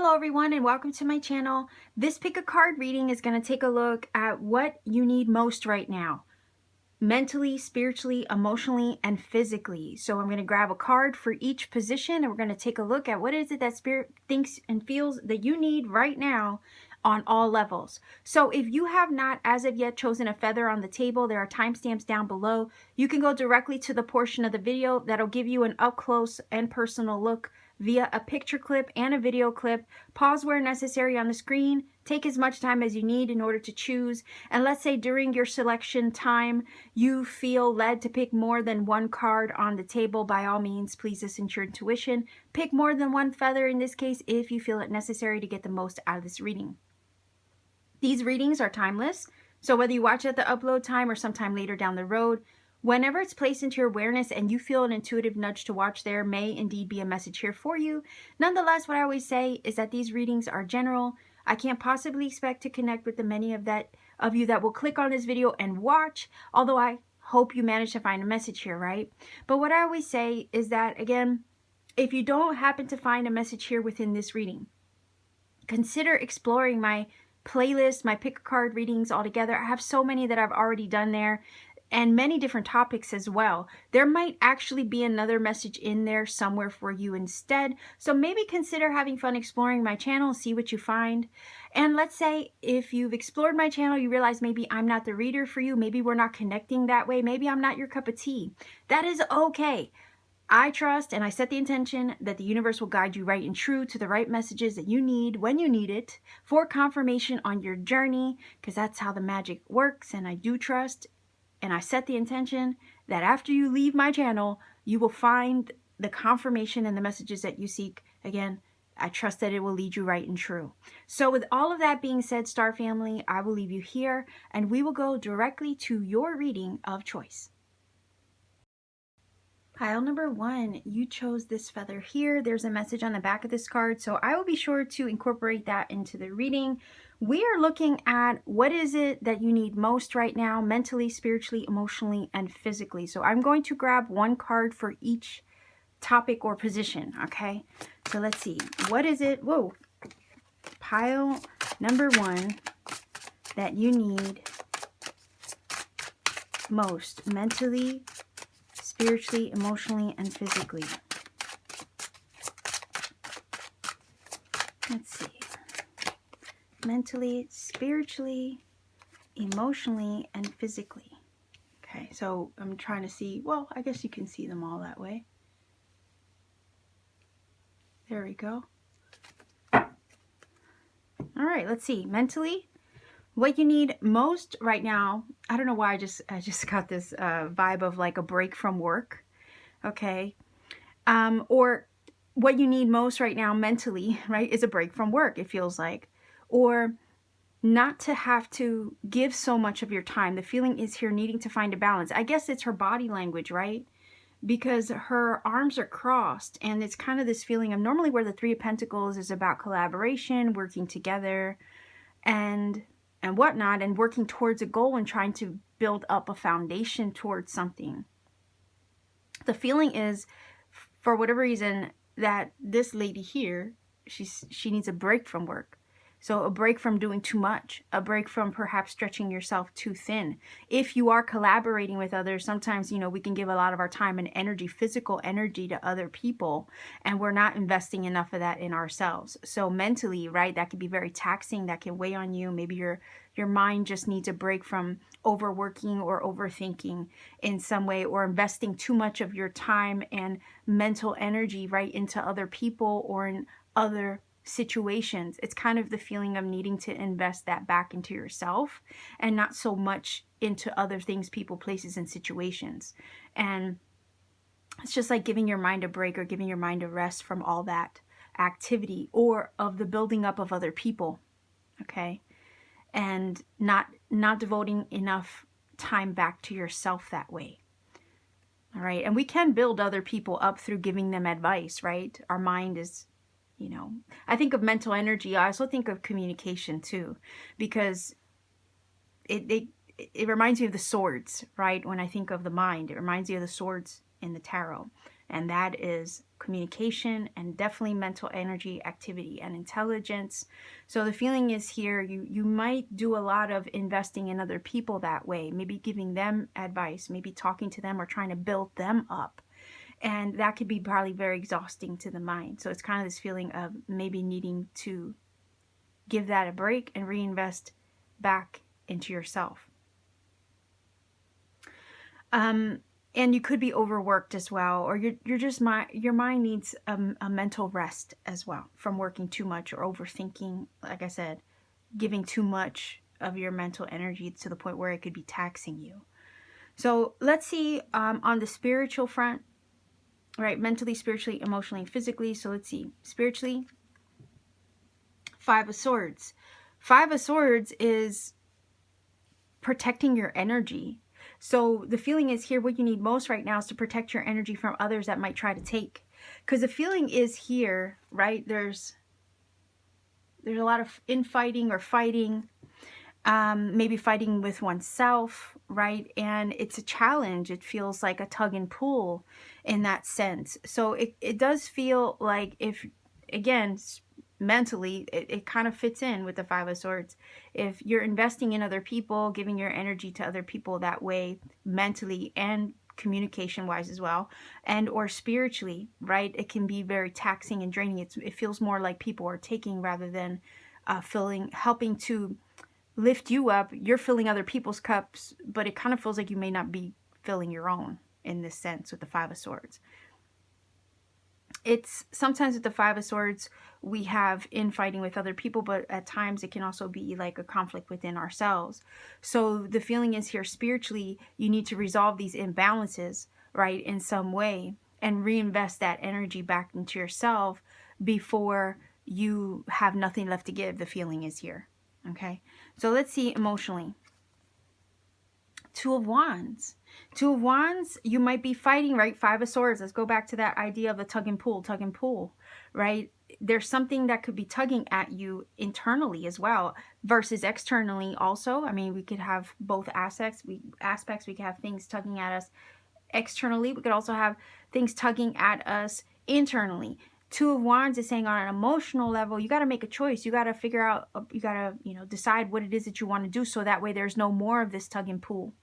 Hello everyone and welcome to my channel. This pick a card reading is going to take a look at what you need most right now. Mentally, spiritually, emotionally, and physically. So I'm going to grab a card for each position and we're going to take a look at what is it that spirit thinks and feels that you need right now on all levels. So if you have not as of yet chosen a feather on the table, there are timestamps down below. You can go directly to the portion of the video that'll give you an up close and personal look via a picture clip and a video clip. Pause where necessary on the screen. Take as much time as you need in order to choose. And let's say during your selection time, you feel led to pick more than one card on the table. By all means, please listen to your intuition. Pick more than one feather in this case if you feel it necessary to get the most out of this reading. These readings are timeless. So whether you watch at the upload time or sometime later down the road, whenever it's placed into your awareness and you feel an intuitive nudge to watch, there may indeed be a message here for you. Nonetheless, what I always say is that these readings are general. I can't possibly expect to connect with the many of you that will click on this video and watch, although I hope you manage to find a message here, right? But what I always say is that, again, if you don't happen to find a message here within this reading, consider exploring my playlist, my pick a card readings altogether. I have so many that I've already done there and many different topics as well. There might actually be another message in there somewhere for you instead. So maybe consider having fun exploring my channel, see what you find. And let's say if you've explored my channel, you realize maybe I'm not the reader for you. Maybe we're not connecting that way. Maybe I'm not your cup of tea. That is okay. I trust and I set the intention that the universe will guide you right and true to the right messages that you need when you need it for confirmation on your journey, because that's how the magic works. And I do trust and I set the intention that after you leave my channel, you will find the confirmation and the messages that you seek. Again, I trust that it will lead you right and true. So with all of that being said, Star Family, I will leave you here and we will go directly to your reading of choice. Pile number 1, you chose this feather here. There's a message on the back of this card, so I will be sure to incorporate that into the reading. We are looking at what is it that you need most right now, mentally, spiritually, emotionally, and physically. So I'm going to grab one card for each topic or position, okay? So let's see. What is it? Whoa. Pile number 1 that you need most, mentally, spiritually, emotionally, and physically. Let's see. Mentally, spiritually, emotionally, and physically. Okay, so I'm trying to see, well, I guess you can see them all that way. There we go. All right, let's see. Mentally, what you need most right now, I don't know why I just got this vibe of like a break from work, okay? Or what you need most right now mentally, right, is a break from work, it feels like. Or not to have to give so much of your time. The feeling is here needing to find a balance. I guess it's her body language, right? Because her arms are crossed and it's kind of this feeling of normally where the Three of Pentacles is about collaboration, working together, and whatnot, and working towards a goal and trying to build up a foundation towards something. The feeling is, for whatever reason, that this lady here, she needs a break from work. So a break from doing too much, a break from perhaps stretching yourself too thin. If you are collaborating with others, sometimes, you know, we can give a lot of our time and energy, physical energy, to other people, and we're not investing enough of that in ourselves. So mentally, right, that can be very taxing, that can weigh on you. Maybe your mind just needs a break from overworking or overthinking in some way, or investing too much of your time and mental energy right into other people or in other situations. It's kind of the feeling of needing to invest that back into yourself and not so much into other things, people, places, and situations. And it's just like giving your mind a break or giving your mind a rest from all that activity or of the building up of other people, okay? And not devoting enough time back to yourself that way. All right, and we can build other people up through giving them advice, right? Our mind is, you know, I think of mental energy. I also think of communication too, because it reminds me of the swords, right? When I think of the mind, it reminds me of the swords in the tarot. and that is communication and definitely mental energy, activity, and intelligence. So the feeling is here, you might do a lot of investing in other people that way, maybe giving them advice, maybe talking to them or trying to build them up. And that could be probably very exhausting to the mind. So it's kind of this feeling of maybe needing to give that a break and reinvest back into yourself. And you could be overworked as well, or you're just your mind needs a mental rest as well from working too much or overthinking. Like I said, giving too much of your mental energy to the point where it could be taxing you. So let's see on the spiritual front, right? Mentally, spiritually, emotionally, physically. So let's see. Spiritually, Five of Swords. Five of Swords is protecting your energy. So the feeling is here, what you need most right now is to protect your energy from others that might try to take. Because the feeling is here, right? There's a lot of infighting or fighting, maybe fighting with oneself, right? And it's a challenge. It feels like a tug and pull in that sense. So it does feel like, if, again, mentally, it kind of fits in with the Five of Swords. If you're investing in other people, giving your energy to other people that way, mentally and communication wise as well, and or spiritually, right? It can be very taxing and draining. It feels more like people are taking rather than helping to lift you up. You're filling other people's cups, but it kind of feels like you may not be filling your own in this sense with the Five of Swords. It's sometimes with the Five of Swords, we have infighting with other people, but at times it can also be like a conflict within ourselves. So the feeling is here, spiritually, you need to resolve these imbalances, right, in some way, and reinvest that energy back into yourself before you have nothing left to give. The feeling is here. Okay, so let's see emotionally. Two of Wands. Two of Wands, you might be fighting, right? Five of Swords. Let's go back to that idea of the tug and pull, right? There's something that could be tugging at you internally as well versus externally also. I mean, we could have both aspects. We could have things tugging at us externally. We could also have things tugging at us internally. Two of Wands is saying on an emotional level, you got to make a choice. You got to figure out, you got to, decide what it is that you want to do, so that way there's no more of this tug and pull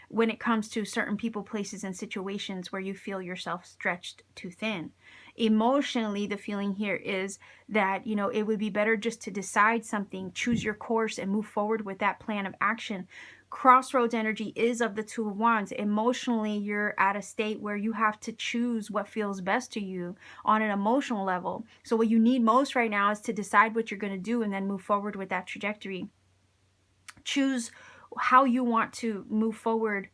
when it comes to certain people, places, and situations where you feel yourself stretched too thin. Emotionally, the feeling here is that, it would be better just to decide something, choose your course, and move forward with that plan of action. Crossroads energy is of the Two of Wands. Emotionally, you're at a state where you have to choose what feels best to you on an emotional level. So what you need most right now is to decide what you're going to do and then move forward with that trajectory. Choose how you want to move forward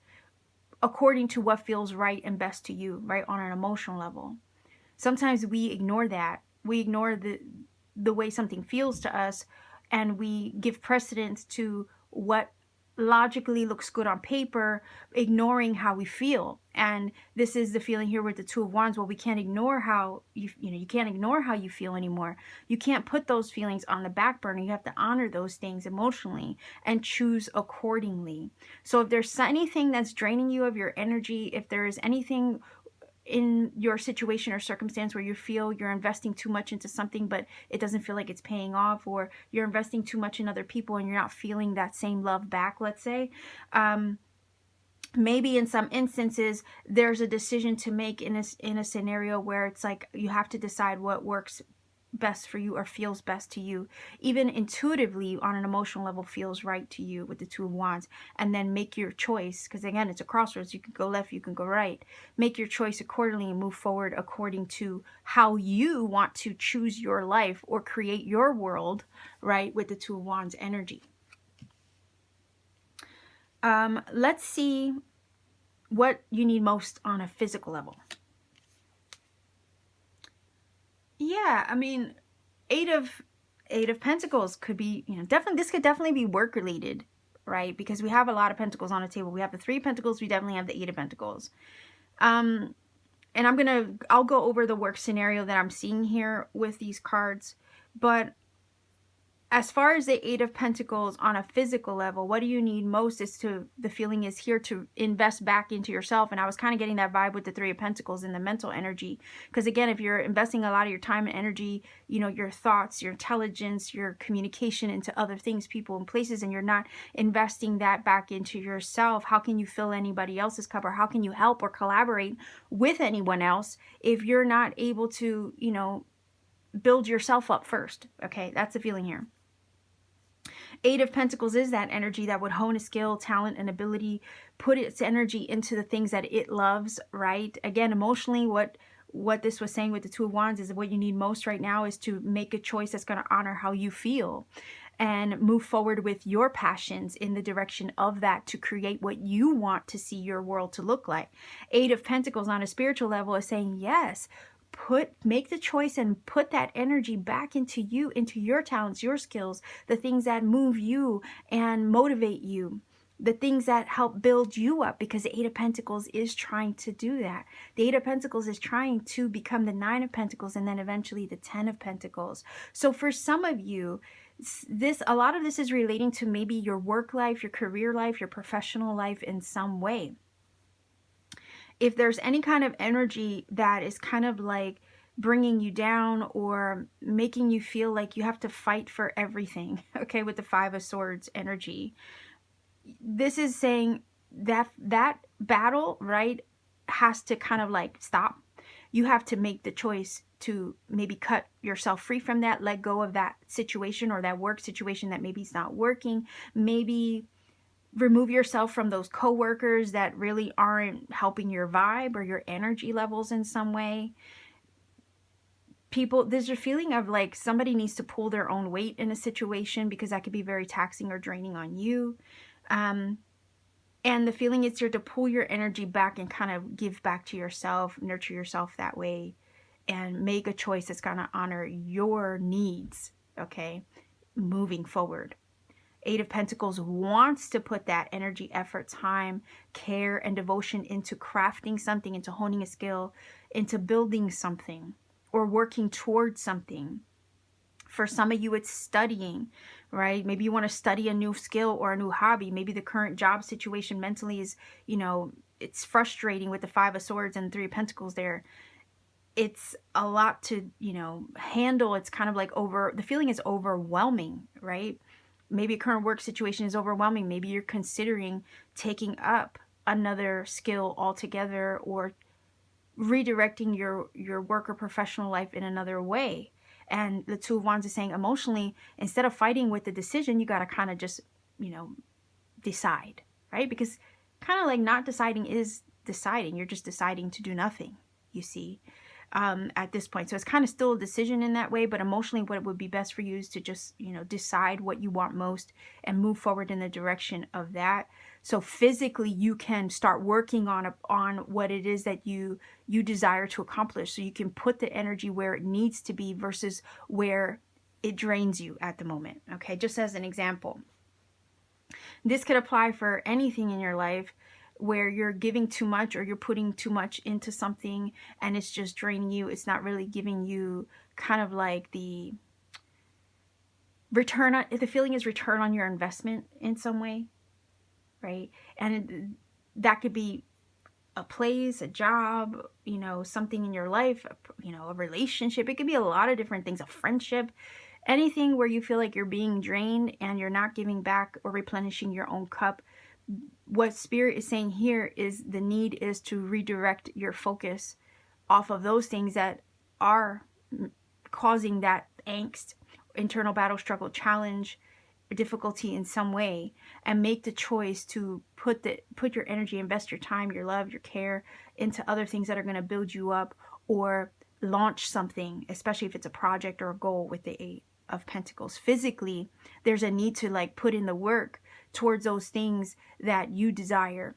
according to what feels right and best to you, right, on an emotional level. Sometimes we ignore that. We ignore the way something feels to us, and we give precedence to what logically looks good on paper, ignoring how we feel. And this is the feeling here with the Two of Wands. Well, we can't ignore how you can't ignore how you feel anymore. You can't put those feelings on the back burner. You have to honor those things emotionally and choose accordingly. So if there's anything that's draining you of your energy, if there is anything in your situation or circumstance where you feel you're investing too much into something but it doesn't feel like it's paying off, or you're investing too much in other people and you're not feeling that same love back, let's say, maybe in some instances there's a decision to make in a scenario where it's like you have to decide what works best for you or feels best to you, even intuitively on an emotional level feels right to you with the Two of Wands, and then make your choice, because again, it's a crossroads. You can go left, you can go right. Make your choice accordingly and move forward according to how you want to choose your life or create your world, right, with the Two of Wands energy. Let's see what you need most on a physical level. Yeah, I mean, Eight of Pentacles could be, definitely, this could definitely be work related, right? Because we have a lot of Pentacles on the table. We have the Three of Pentacles. We definitely have the Eight of Pentacles. And I'll go over the work scenario that I'm seeing here with these cards. But as far as the Eight of Pentacles on a physical level, what do you need most is the feeling is here to invest back into yourself. And I was kind of getting that vibe with the Three of Pentacles in the mental energy. Because again, if you're investing a lot of your time and energy, you know, your thoughts, your intelligence, your communication into other things, people and places, and you're not investing that back into yourself, how can you fill anybody else's cup, or how can you help or collaborate with anyone else if you're not able to, you know, build yourself up first? Okay, that's the feeling here. Eight of Pentacles is that energy that would hone a skill, talent, and ability, put its energy into the things that it loves, right? Again, emotionally, what this was saying with the Two of Wands is what you need most right now is to make a choice that's going to honor how you feel and move forward with your passions in the direction of that to create what you want to see your world to look like. Eight of Pentacles on a spiritual level is saying, yes, make the choice and put that energy back into you, into your talents, your skills, the things that move you and motivate you, the things that help build you up, because the Eight of Pentacles is trying to do that. The Eight of Pentacles is trying to become the Nine of Pentacles and then eventually the Ten of Pentacles. So for some of you, a lot of this is relating to maybe your work life, your career life, your professional life in some way. If there's any kind of energy that is kind of like bringing you down or making you feel like you have to fight for everything, okay, with the Five of Swords energy, this is saying that that battle, right, has to kind of like stop. You have to make the choice to maybe cut yourself free from that, let go of that situation or that work situation that maybe is not working. Maybe remove yourself from those coworkers that really aren't helping your vibe or your energy levels in some way. People, there's a feeling of like somebody needs to pull their own weight in a situation because that could be very taxing or draining on you. And the feeling is you're to pull your energy back and kind of give back to yourself, nurture yourself that way, and make a choice that's going to honor your needs, okay, moving forward. Eight of Pentacles wants to put that energy, effort, time, care, and devotion into crafting something, into honing a skill, into building something, or working towards something. For some of you, it's studying, right? Maybe you want to study a new skill or a new hobby. Maybe the current job situation mentally is, you know, it's frustrating with the Five of Swords and Three of Pentacles there. It's a lot to, you know, handle. It's kind of like the feeling is overwhelming, right? Maybe a current work situation is overwhelming. Maybe you're considering taking up another skill altogether or redirecting your work or professional life in another way. And the Two of Wands is saying emotionally, instead of fighting with the decision, you got to kind of just, you know, decide, right? Because kind of like not deciding is deciding. You're just deciding to do nothing, you see. At this point. So it's kind of still a decision in that way, but emotionally what would be best for you is to just, you know, decide what you want most and move forward in the direction of that. So physically you can start working on what it is that you desire to accomplish, so you can put the energy where it needs to be versus where it drains you at the moment. Okay, just as an example. This could apply for anything in your life where you're giving too much or you're putting too much into something and it's just draining you. It's not really giving you kind of like the return on, the feeling is return on your investment in some way, right? And that could be a place, a job, you know, something in your life, you know, a relationship. It could be a lot of different things, a friendship, anything where you feel like you're being drained and you're not giving back or replenishing your own cup. What Spirit is saying here is the need is to redirect your focus off of those things that are causing that angst, internal battle, struggle, challenge, difficulty in some way, and make the choice to put your energy, invest your time, your love, your care into other things that are going to build you up or launch something, especially if it's a project or a goal with the Eight of Pentacles. Physically, there's a need to like put in the work towards those things that you desire,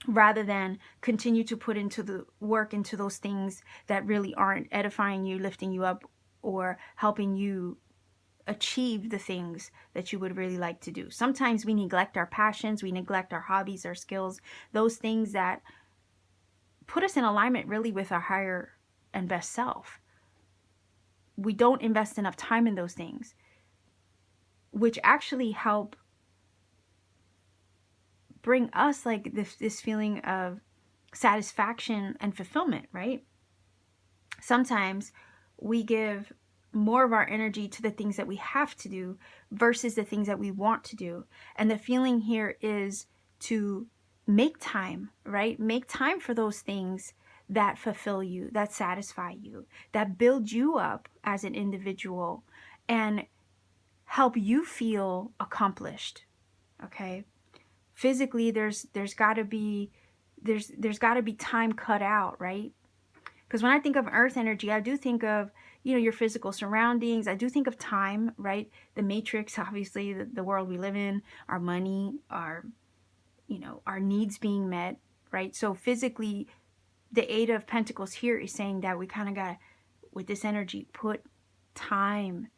rather than continue to put into the work into those things that really aren't edifying you, lifting you up, or helping you achieve the things that you would really like to do. Sometimes we neglect our passions, we neglect our hobbies, our skills, those things that put us in alignment really with our higher and best self. We don't invest enough time in those things. which actually help bring us like this feeling of satisfaction and fulfillment, right? Sometimes we give more of our energy to the things that we have to do versus the things that we want to do. And the feeling here is to make time, right? Make time for those things that fulfill you, that satisfy you, that build you up as an individual and help you feel accomplished. Okay? Physically, there's got to be time cut out, right? Because when I think of earth energy, I do think of, your physical surroundings. I do think of time, right? The matrix, obviously, the world we live in, our money, our needs being met, right? So physically, the Eight of Pentacles here is saying that we kind of got, with this energy, put time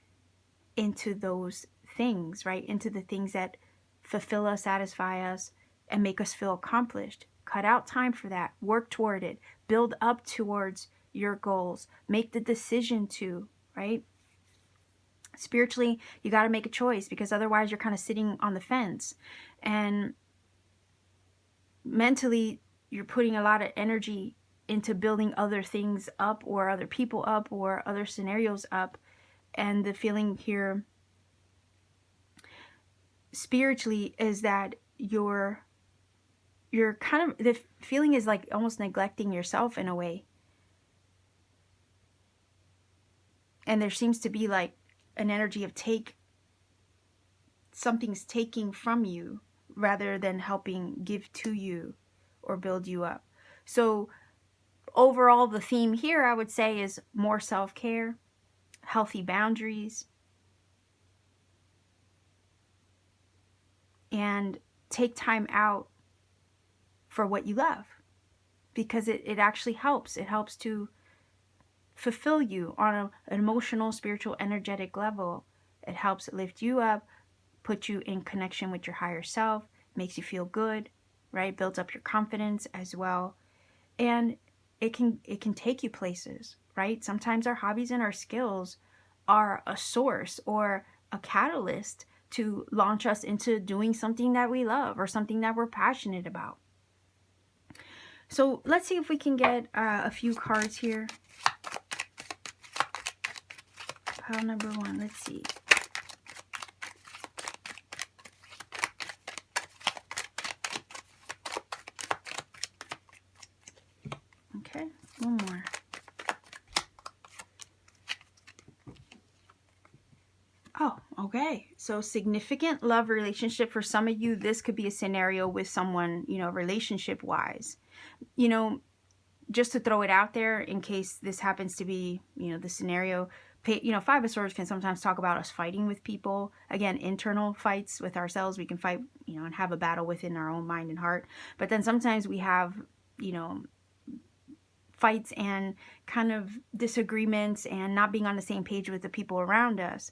into those things, right? Into the things that fulfill us, satisfy us, and make us feel accomplished. Cut out time for that. Work toward it. Build up towards your goals. Make the decision to, right? Spiritually, you got to make a choice, because otherwise you're kind of sitting on the fence. And mentally, you're putting a lot of energy into building other things up, or other people up, or other scenarios up. And the feeling here spiritually is that you're kind of, the feeling is like almost neglecting yourself in a way. And there seems to be like an energy of something's taking from you rather than helping give to you or build you up. So overall, the theme here, I would say, is more self-care, healthy boundaries, and take time out for what you love, because it actually helps. It helps to fulfill you on an emotional, spiritual, energetic level. It helps lift you up, put you in connection with your higher self, makes you feel good, right? Builds up your confidence as well. And it can take you places, right? Sometimes our hobbies and our skills are a source or a catalyst to launch us into doing something that we love or something that we're passionate about. So let's see if we can get a few cards here. Pile number 1, let's see. Okay, one more. Oh, okay. So significant love relationship. For some of you, this could be a scenario with someone, relationship-wise. Just to throw it out there in case this happens to be, the scenario. Five of Swords can sometimes talk about us fighting with people. Again, internal fights with ourselves. We can fight, and have a battle within our own mind and heart. But then sometimes we have, fights and kind of disagreements and not being on the same page with the people around us.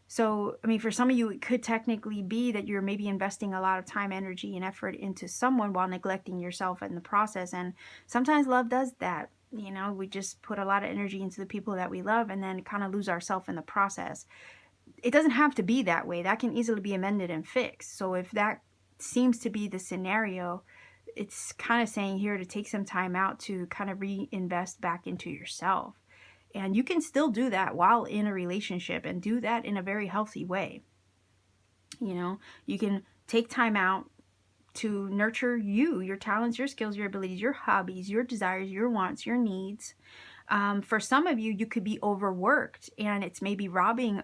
So, for some of you, it could technically be that you're maybe investing a lot of time, energy, and effort into someone while neglecting yourself in the process. And sometimes love does that. We just put a lot of energy into the people that we love and then kind of lose ourselves in the process. It doesn't have to be that way. That can easily be amended and fixed. So if that seems to be the scenario, it's kind of saying here to take some time out to kind of reinvest back into yourself. And you can still do that while in a relationship and do that in a very healthy way. You can take time out to nurture you, your talents, your skills, your abilities, your hobbies, your desires, your wants, your needs. For some of you, you could be overworked and it's maybe robbing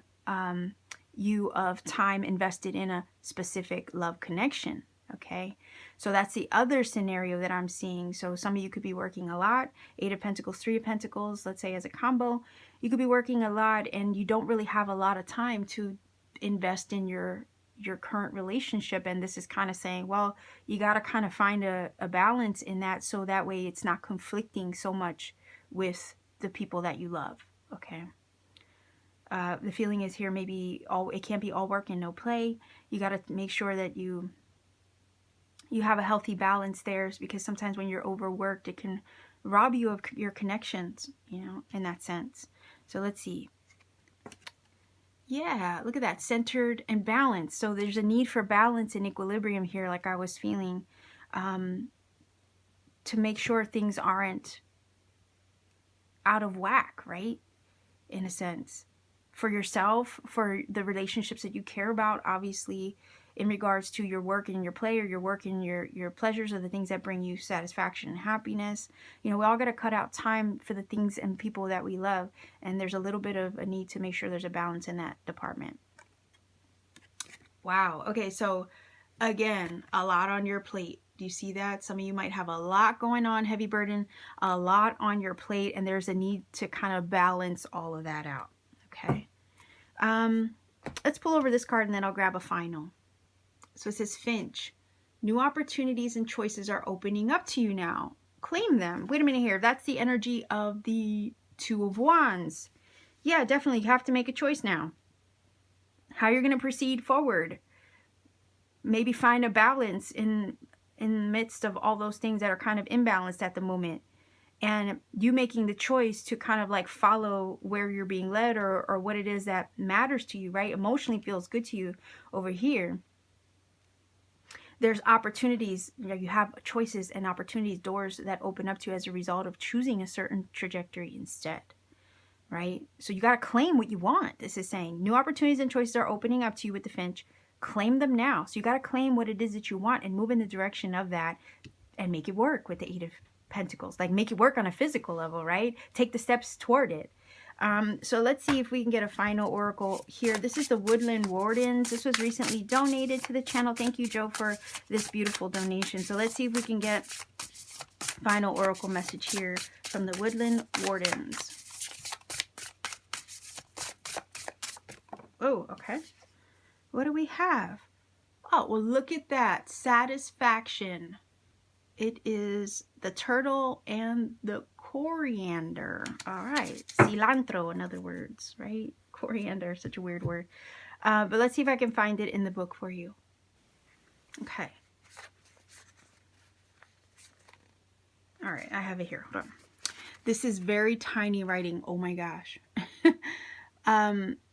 you of time invested in a specific love connection. Okay, so that's the other scenario that I'm seeing. So some of you could be working a lot. 8 of Pentacles, 3 of Pentacles, let's say as a combo. You could be working a lot and you don't really have a lot of time to invest in your current relationship. And this is kind of saying, well, you got to kind of find a balance in that, so that way it's not conflicting so much with the people that you love. Okay. The feeling is here, maybe it can't be all work and no play. You got to make sure that you have a healthy balance there, because sometimes when you're overworked, it can rob you of your connections, in that sense. So let's see. Yeah, look at that, centered and balanced. So there's a need for balance and equilibrium here, like I was feeling, to make sure things aren't out of whack, right? In a sense, for yourself, for the relationships that you care about, obviously, in regards to your work and your play, or your work and your pleasures, or the things that bring you satisfaction and happiness. You know, we all got to cut out time for the things and people that we love, and there's a little bit of a need to make sure there's a balance in that department. Wow. Okay, so again, a lot on your plate. Do you see that? Some of you might have a lot going on, heavy burden, a lot on your plate, and there's a need to kind of balance all of that out. Okay. Let's pull over this card and then I'll grab a final. So it says Finch. New opportunities and choices are opening up to you now. Claim them. Wait a minute here. That's the energy of the Two of Wands. Yeah, definitely. You have to make a choice now. How you're going to proceed forward. Maybe find a balance in the midst of all those things that are kind of imbalanced at the moment. And you making the choice to kind of like follow where you're being led, or what it is that matters to you, right? Emotionally feels good to you over here. There's opportunities, you know, you have choices and opportunities, doors that open up to you as a result of choosing a certain trajectory instead, right? So you got to claim what you want. This is saying new opportunities and choices are opening up to you with the Finch. Claim them now. So you got to claim what it is that you want and move in the direction of that and make it work with the Eight of Pentacles. Like make it work on a physical level, right? Take the steps toward it. So let's see if we can get a final oracle here. This is the Woodland Wardens. This was recently donated to the channel. Thank you, Joe, for this beautiful donation. So let's see if we can get final oracle message here from the Woodland Wardens. Oh, okay. What do we have? Oh, well, look at that. Satisfaction. It is the turtle and the coriander. All right. Cilantro, in other words, right? Coriander, such a weird word. But let's see if I can find it in the book for you. Okay. All right. I have it here. Hold on. This is very tiny writing. Oh my gosh.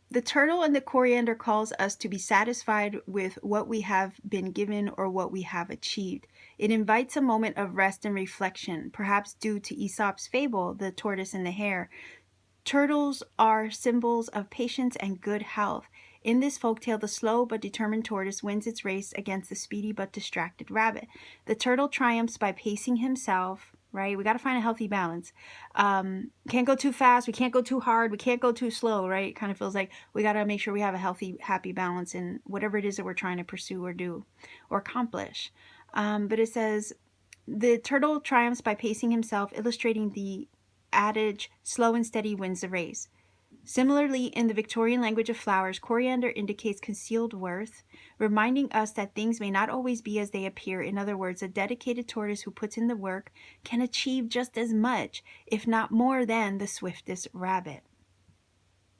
The turtle and the coriander calls us to be satisfied with what we have been given or what we have achieved. It invites a moment of rest and reflection, perhaps due to Aesop's fable, The Tortoise and the Hare. Turtles are symbols of patience and good health. In this folktale, the slow but determined tortoise wins its race against the speedy but distracted rabbit. The turtle triumphs by pacing himself, right? We got to find a healthy balance. Can't go too fast. We can't go too hard. We can't go too slow, right? It kind of feels like we got to make sure we have a healthy, happy balance in whatever it is that we're trying to pursue or do or accomplish. But it says, the turtle triumphs by pacing himself, illustrating the adage, slow and steady wins the race. Similarly, in the Victorian language of flowers, coriander indicates concealed worth, reminding us that things may not always be as they appear. In other words, a dedicated tortoise who puts in the work can achieve just as much, if not more, than the swiftest rabbit.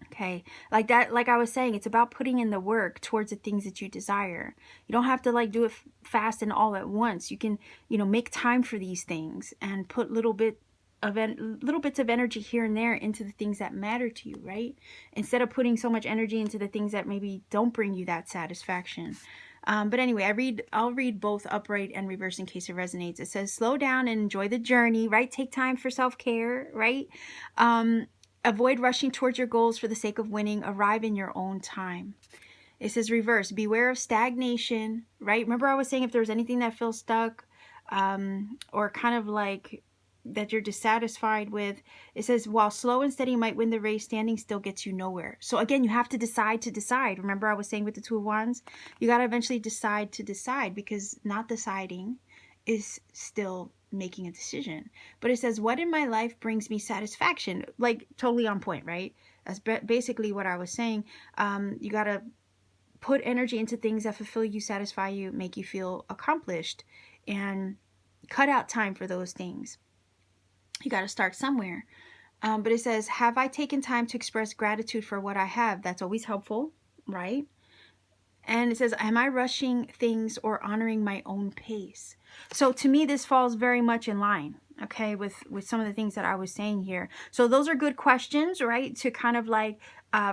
Okay, like that, like I was saying, it's about putting in the work towards the things that you desire. You don't have to like do it fast and all at once. You can, you know, make time for these things and put little bits of energy here and there into the things that matter to you, right? Instead of putting so much energy into the things that maybe don't bring you that satisfaction. But anyway, I'll read both upright and reverse in case it resonates. It says, slow down and enjoy the journey, right? Take time for self-care, right? Avoid rushing towards your goals for the sake of winning. Arrive in your own time. It says reverse. Beware of stagnation, right? Remember I was saying if there's anything that feels stuck or kind of like that you're dissatisfied with, it says while slow and steady might win the race, standing still gets you nowhere. So again, you have to decide to decide. Remember I was saying with the Two of Wands, you got to eventually decide to decide, because not deciding is still making a decision. But it says, what in my life brings me satisfaction? Like totally on point, right? That's basically what I was saying. You got to put energy into things that fulfill you, satisfy you, make you feel accomplished, and cut out time for those things. You got to start somewhere. But it says, have I taken time to express gratitude for what I have? That's always helpful, right? And it says, am I rushing things or honoring my own pace? So to me, this falls very much in line, okay, with some of the things that I was saying here. So those are good questions, right? To kind of like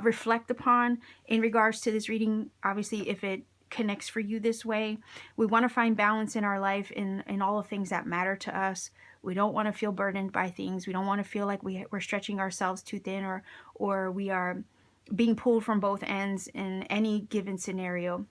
reflect upon in regards to this reading. Obviously, if it connects for you this way, we want to find balance in our life in all the things that matter to us. We don't want to feel burdened by things. We don't want to feel like we're stretching ourselves too thin, or we are being pulled from both ends in any given scenario.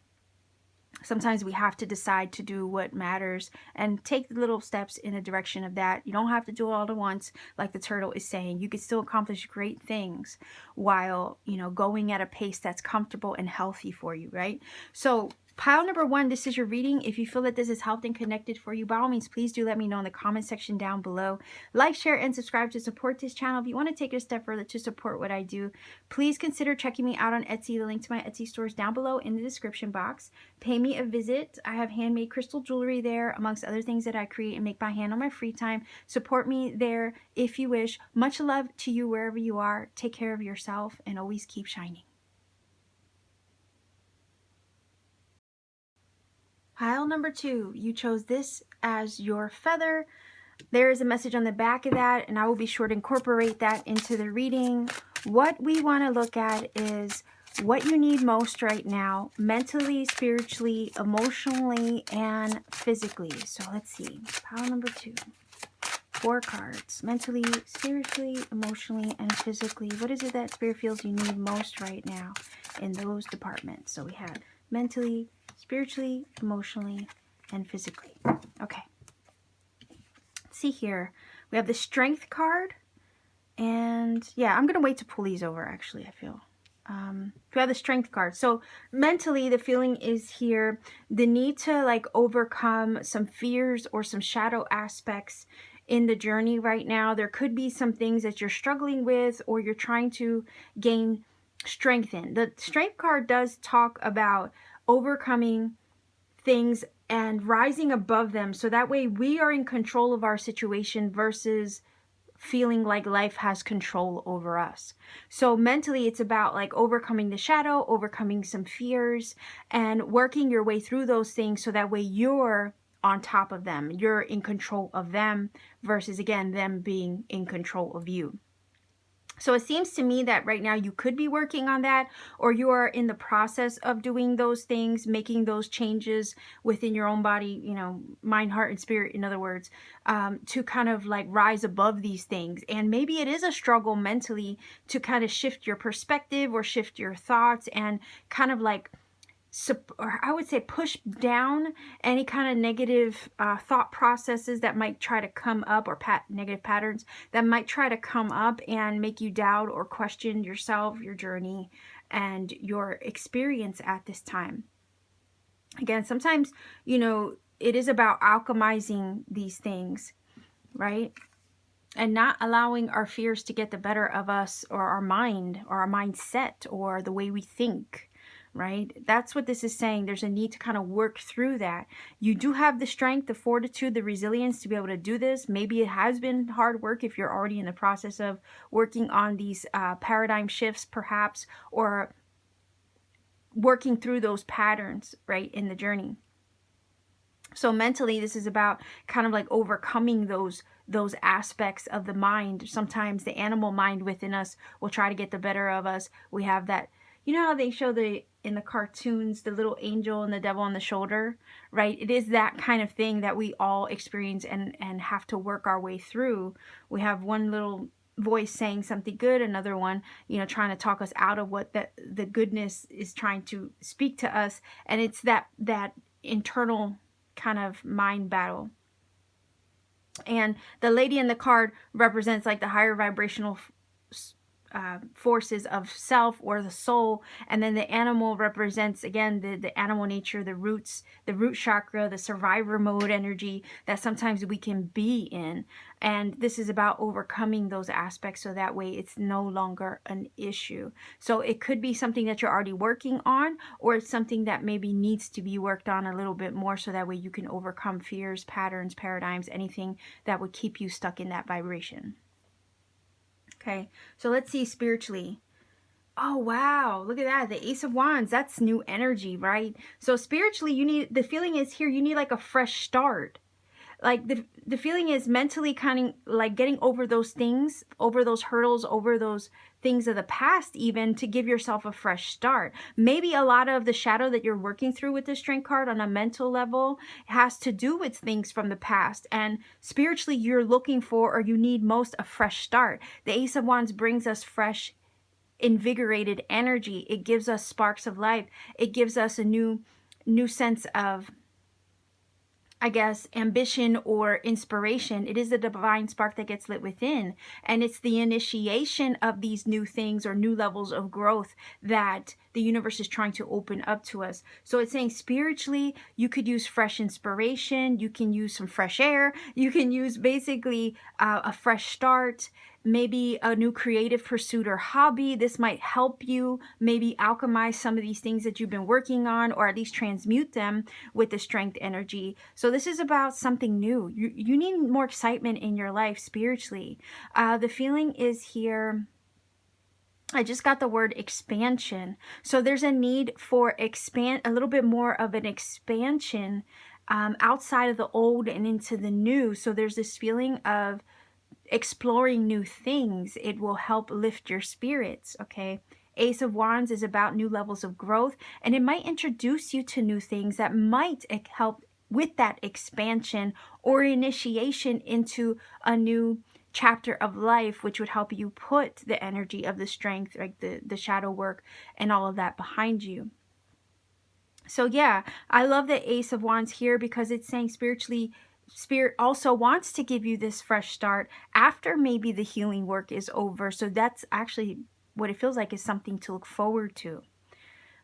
Sometimes we have to decide to do what matters and take the little steps in a direction of that. You don't have to do it all at once, like the turtle is saying. You can still accomplish great things while, going at a pace that's comfortable and healthy for you, right? So pile number 1, this is your reading. If you feel that this has helped and connected for you, by all means, please do let me know in the comment section down below. Like, share, and subscribe to support this channel. If you want to take it a step further to support what I do, please consider checking me out on Etsy. The link to my Etsy store is down below in the description box. Pay me a visit. I have handmade crystal jewelry there, amongst other things that I create and make by hand on my free time. Support me there if you wish. Much love to you wherever you are. Take care of yourself and always keep shining. Pile number 2, you chose this as your feather. There is a message on the back of that, and I will be sure to incorporate that into the reading. What we want to look at is what you need most right now, mentally, spiritually, emotionally, and physically. So let's see. Pile number 2. 4 cards. Mentally, spiritually, emotionally, and physically. What is it that Spirit feels you need most right now in those departments? So we have mentally, spiritually, emotionally, and physically. Okay. Let's see here. We have the Strength card. And yeah, I'm going to wait to pull these over, actually, I feel. We have the Strength card. So mentally, the feeling is here, the need to overcome some fears or some shadow aspects in the journey right now. There could be some things that you're struggling with or you're trying to gain strength in. The Strength card does talk about overcoming things and rising above them, so that way we are in control of our situation versus feeling like life has control over us. So mentally, it's about overcoming the shadow, overcoming some fears, and working your way through those things so that way you're on top of them. You're in control of them versus, again, them being in control of you. So it seems to me that right now you could be working on that, or you are in the process of doing those things, making those changes within your own body, mind, heart, and spirit, in other words, to kind of rise above these things. And maybe it is a struggle mentally to kind of shift your perspective or shift your thoughts and kind of or I would say push down any kind of negative thought processes that might try to come up, or negative patterns that might try to come up and make you doubt or question yourself, your journey, and your experience at this time. Again, sometimes, it is about alchemizing these things, right? And not allowing our fears to get the better of us, or our mind, or our mindset, or the way we think. Right? That's what this is saying. There's a need to kind of work through that. You do have the strength, the fortitude, the resilience to be able to do this. Maybe it has been hard work if you're already in the process of working on these paradigm shifts, perhaps, or working through those patterns, right, in the journey. So mentally, this is about kind of overcoming those aspects of the mind. Sometimes the animal mind within us will try to get the better of us. We have that, how they show in the cartoons, the little angel and the devil on the shoulder, right? It is that kind of thing that we all experience and have to work our way through. We have one little voice saying something good, another one, trying to talk us out of what the goodness is trying to speak to us. And it's that internal kind of mind battle. And the lady in the card represents the higher vibrational forces of self, or the soul, and then the animal represents, again, the animal nature, the roots, the root chakra, the survivor mode energy that sometimes we can be in. And this is about overcoming those aspects so that way it's no longer an issue. So it could be something that you're already working on, or it's something that maybe needs to be worked on a little bit more so that way you can overcome fears, patterns, paradigms, anything that would keep you stuck in that vibration. Okay, so let's see spiritually. Oh, wow. Look at that. The Ace of Wands. That's new energy, right? So spiritually, the feeling is here, you need a fresh start. like the feeling is mentally kind of like getting over those things, over those hurdles, over those things of the past, even to give yourself a fresh start. Maybe a lot of the shadow that you're working through with the Strength card on a mental level has to do with things from the past, and spiritually you're looking for, or you need most, a fresh start. The Ace of Wands brings us fresh, invigorated energy. It gives us sparks of life. It gives us a new sense of, I guess, ambition or inspiration. It is the divine spark that gets lit within. And it's the initiation of these new things or new levels of growth that the universe is trying to open up to us. So it's saying spiritually, you could use fresh inspiration. You can use some fresh air. You can use basically a fresh start, maybe a new creative pursuit or hobby. This might help you maybe alchemize some of these things that you've been working on, or at least transmute them with the Strength energy. So this is about something new. You need more excitement in your life spiritually. The feeling is here, I just got the word expansion. So there's a need for a little bit more of an expansion outside of the old and into the new. So there's this feeling of exploring new things. It will help lift your spirits, okay? Ace of Wands is about new levels of growth, and it might introduce you to new things that might help with that expansion or initiation into a new chapter of life, which would help you put the energy of the Strength, like the shadow work and all of that behind you. So yeah, I love the Ace of Wands here because it's saying spiritually, Spirit also wants to give you this fresh start after maybe the healing work is over. So that's actually what it feels like, is something to look forward to.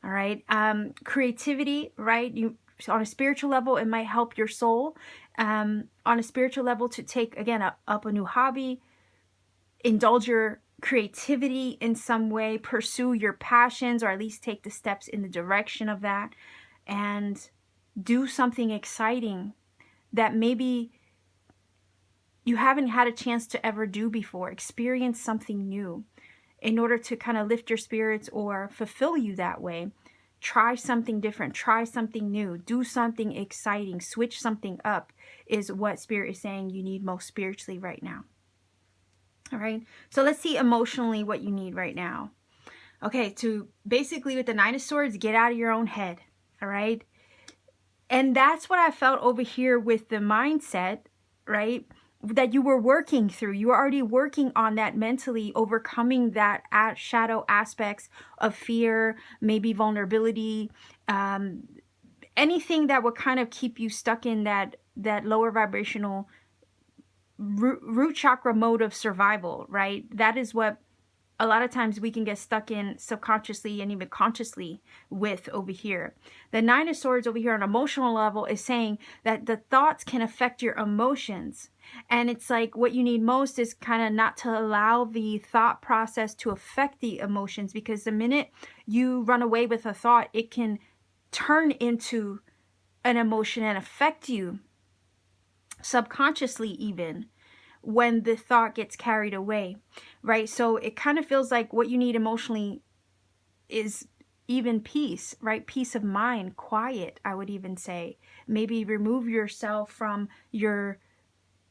All right. Creativity, right? On a spiritual level, it might help your soul. On a spiritual level, to take, again, up a new hobby, indulge your creativity in some way, pursue your passions, or at least take the steps in the direction of that, and do something exciting that maybe you haven't had a chance to ever do before. Experience something new in order to kind of lift your spirits or fulfill you that way. Try something different, try something new, do something exciting, switch something up is what Spirit is saying you need most spiritually right now. All right, so let's see emotionally what you need right now. Okay, to basically, with the Nine of Swords, get out of your own head. All right. And that's what I felt over here with the mindset, right? That you were working through. You were already working on that mentally, overcoming that shadow aspects of fear, maybe vulnerability, anything that would kind of keep you stuck in that lower vibrational root chakra mode of survival, right? That is what a lot of times we can get stuck in subconsciously and even consciously with over here. The Nine of Swords over here on an emotional level is saying that the thoughts can affect your emotions. And it's like what you need most is kind of not to allow the thought process to affect the emotions, because the minute you run away with a thought, it can turn into an emotion and affect you subconsciously even, when the thought gets carried away, right? So it kind of feels like what you need emotionally is even peace, right? Peace of mind, quiet, I would even say. Maybe remove yourself from your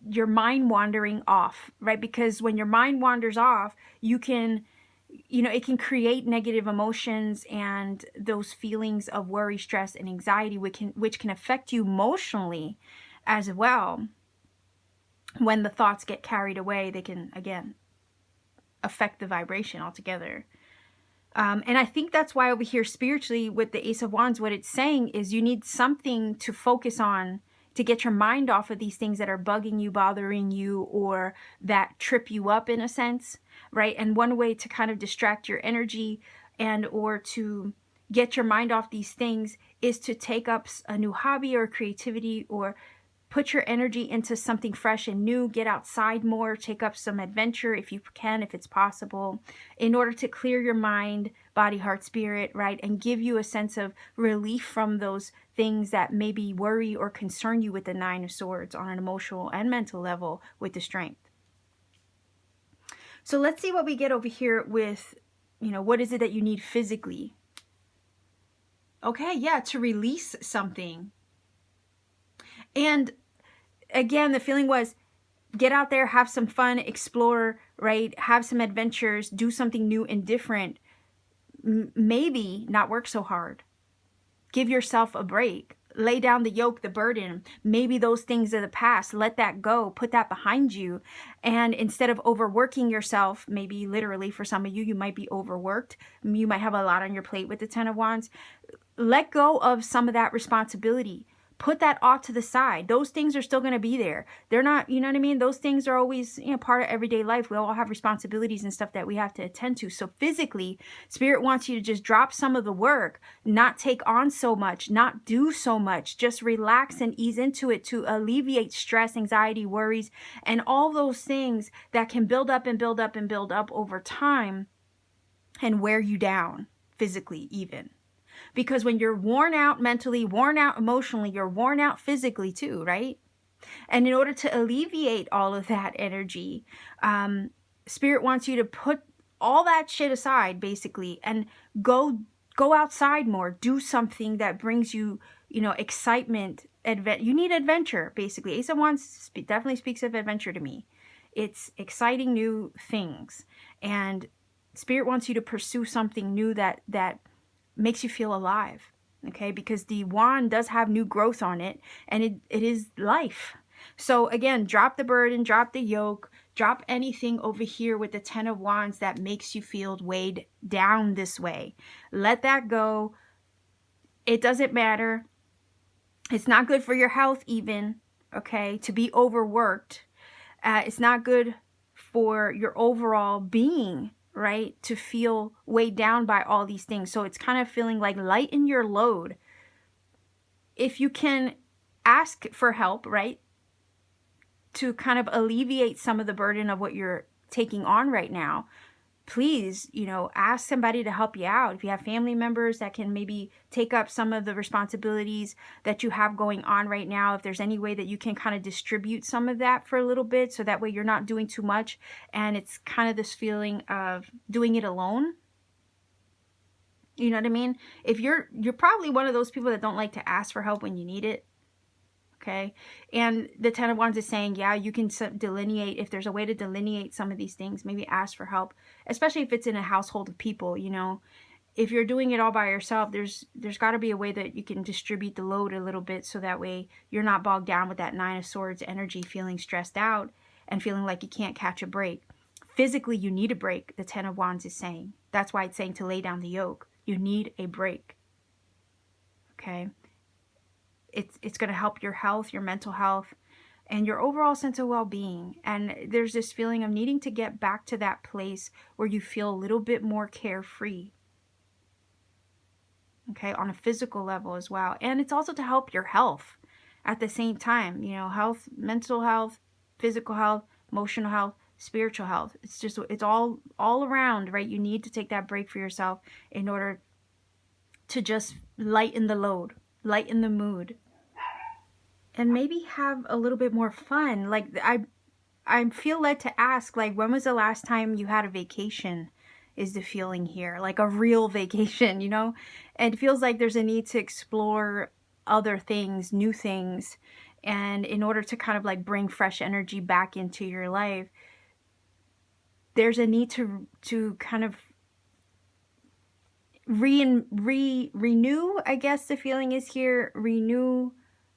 mind wandering off, right? Because when your mind wanders off, you can, it can create negative emotions and those feelings of worry, stress, and anxiety, which can affect you emotionally as well. When the thoughts get carried away, they can, again, affect the vibration altogether. And I think that's why over here spiritually with the Ace of Wands, what it's saying is you need something to focus on to get your mind off of these things that are bugging you, bothering you, or that trip you up in a sense, right? And one way to kind of distract your energy and or to get your mind off these things is to take up a new hobby or creativity, or put your energy into something fresh and new. Get outside more, take up some adventure if you can, if it's possible, in order to clear your mind, body, heart, spirit, right? And give you a sense of relief from those things that maybe worry or concern you with the Nine of Swords on an emotional and mental level with the Strength. So let's see what we get over here with, what is it that you need physically? Okay, yeah, to release something. And again, the feeling was, get out there, have some fun, explore, right? Have some adventures, do something new and different. Maybe not work so hard. Give yourself a break. Lay down the yoke, the burden. Maybe those things of the past, let that go, put that behind you. And instead of overworking yourself, maybe literally for some of you, you might be overworked. You might have a lot on your plate with the Ten of Wands. Let go of some of that responsibility. Put that off to the side. Those things are still going to be there. They're not, you know what I mean? Those things are always, part of everyday life. We all have responsibilities and stuff that we have to attend to. So physically, Spirit wants you to just drop some of the work, not take on so much, not do so much, just relax and ease into it to alleviate stress, anxiety, worries, and all those things that can build up and build up and build up over time and wear you down physically even. Because when you're worn out mentally, worn out emotionally, you're worn out physically too, right? And in order to alleviate all of that energy, Spirit wants you to put all that shit aside, basically, and go outside more. Do something that brings you, excitement. You need adventure, basically. Ace of Wands definitely speaks of adventure to me. It's exciting new things. And Spirit wants you to pursue something new that makes you feel alive, okay? Because the wand does have new growth on it, and it is life. So again, drop the burden, drop the yoke, drop anything over here with the Ten of Wands that makes you feel weighed down this way. Let that go. It doesn't matter. It's not good for your health even, okay, to be overworked. It's not good for your overall being, right? To feel weighed down by all these things. So it's kind of feeling like lighten your load. If you can ask for help, right? To kind of alleviate some of the burden of what you're taking on right now, please, ask somebody to help you out. If you have family members that can maybe take up some of the responsibilities that you have going on right now, if there's any way that you can kind of distribute some of that for a little bit, so that way you're not doing too much and it's kind of this feeling of doing it alone. You know what I mean? If you're probably one of those people that don't like to ask for help when you need it. Okay. And the Ten of Wands is saying, yeah, you can delineate, if there's a way to delineate some of these things, maybe ask for help, especially if it's in a household of people. If you're doing it all by yourself, there's got to be a way that you can distribute the load a little bit, so that way you're not bogged down with that Nine of Swords energy, feeling stressed out and feeling like you can't catch a break. Physically, you need a break, the Ten of Wands is saying. That's why it's saying to lay down the yoke. You need a break. Okay. It's going to help your health, your mental health, and your overall sense of well-being. And there's this feeling of needing to get back to that place where you feel a little bit more carefree. Okay, on a physical level as well. And it's also to help your health at the same time. Health, mental health, physical health, emotional health, spiritual health. It's all around, right? You need to take that break for yourself in order to just lighten the load, lighten the mood, and maybe have a little bit more fun. Like, I feel led to ask, like, when was the last time you had a vacation, is the feeling here. Like a real vacation, And it feels like there's a need to explore other things, new things. And in order to kind of like bring fresh energy back into your life, there's a need to kind of renew, I guess the feeling is here, renew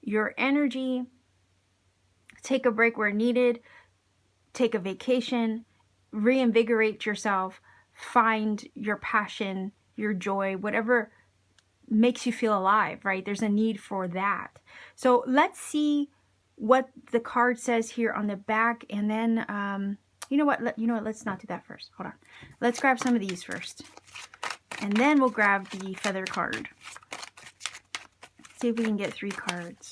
your energy, take a break where needed, take a vacation, reinvigorate yourself, find your passion, your joy, whatever makes you feel alive, right? There's a need for that. So let's see what the card says here on the back, and then you know what, let's not do that first. Hold on. Let's grab some of these first, and then we'll grab the feather card. See if we can get 3 cards.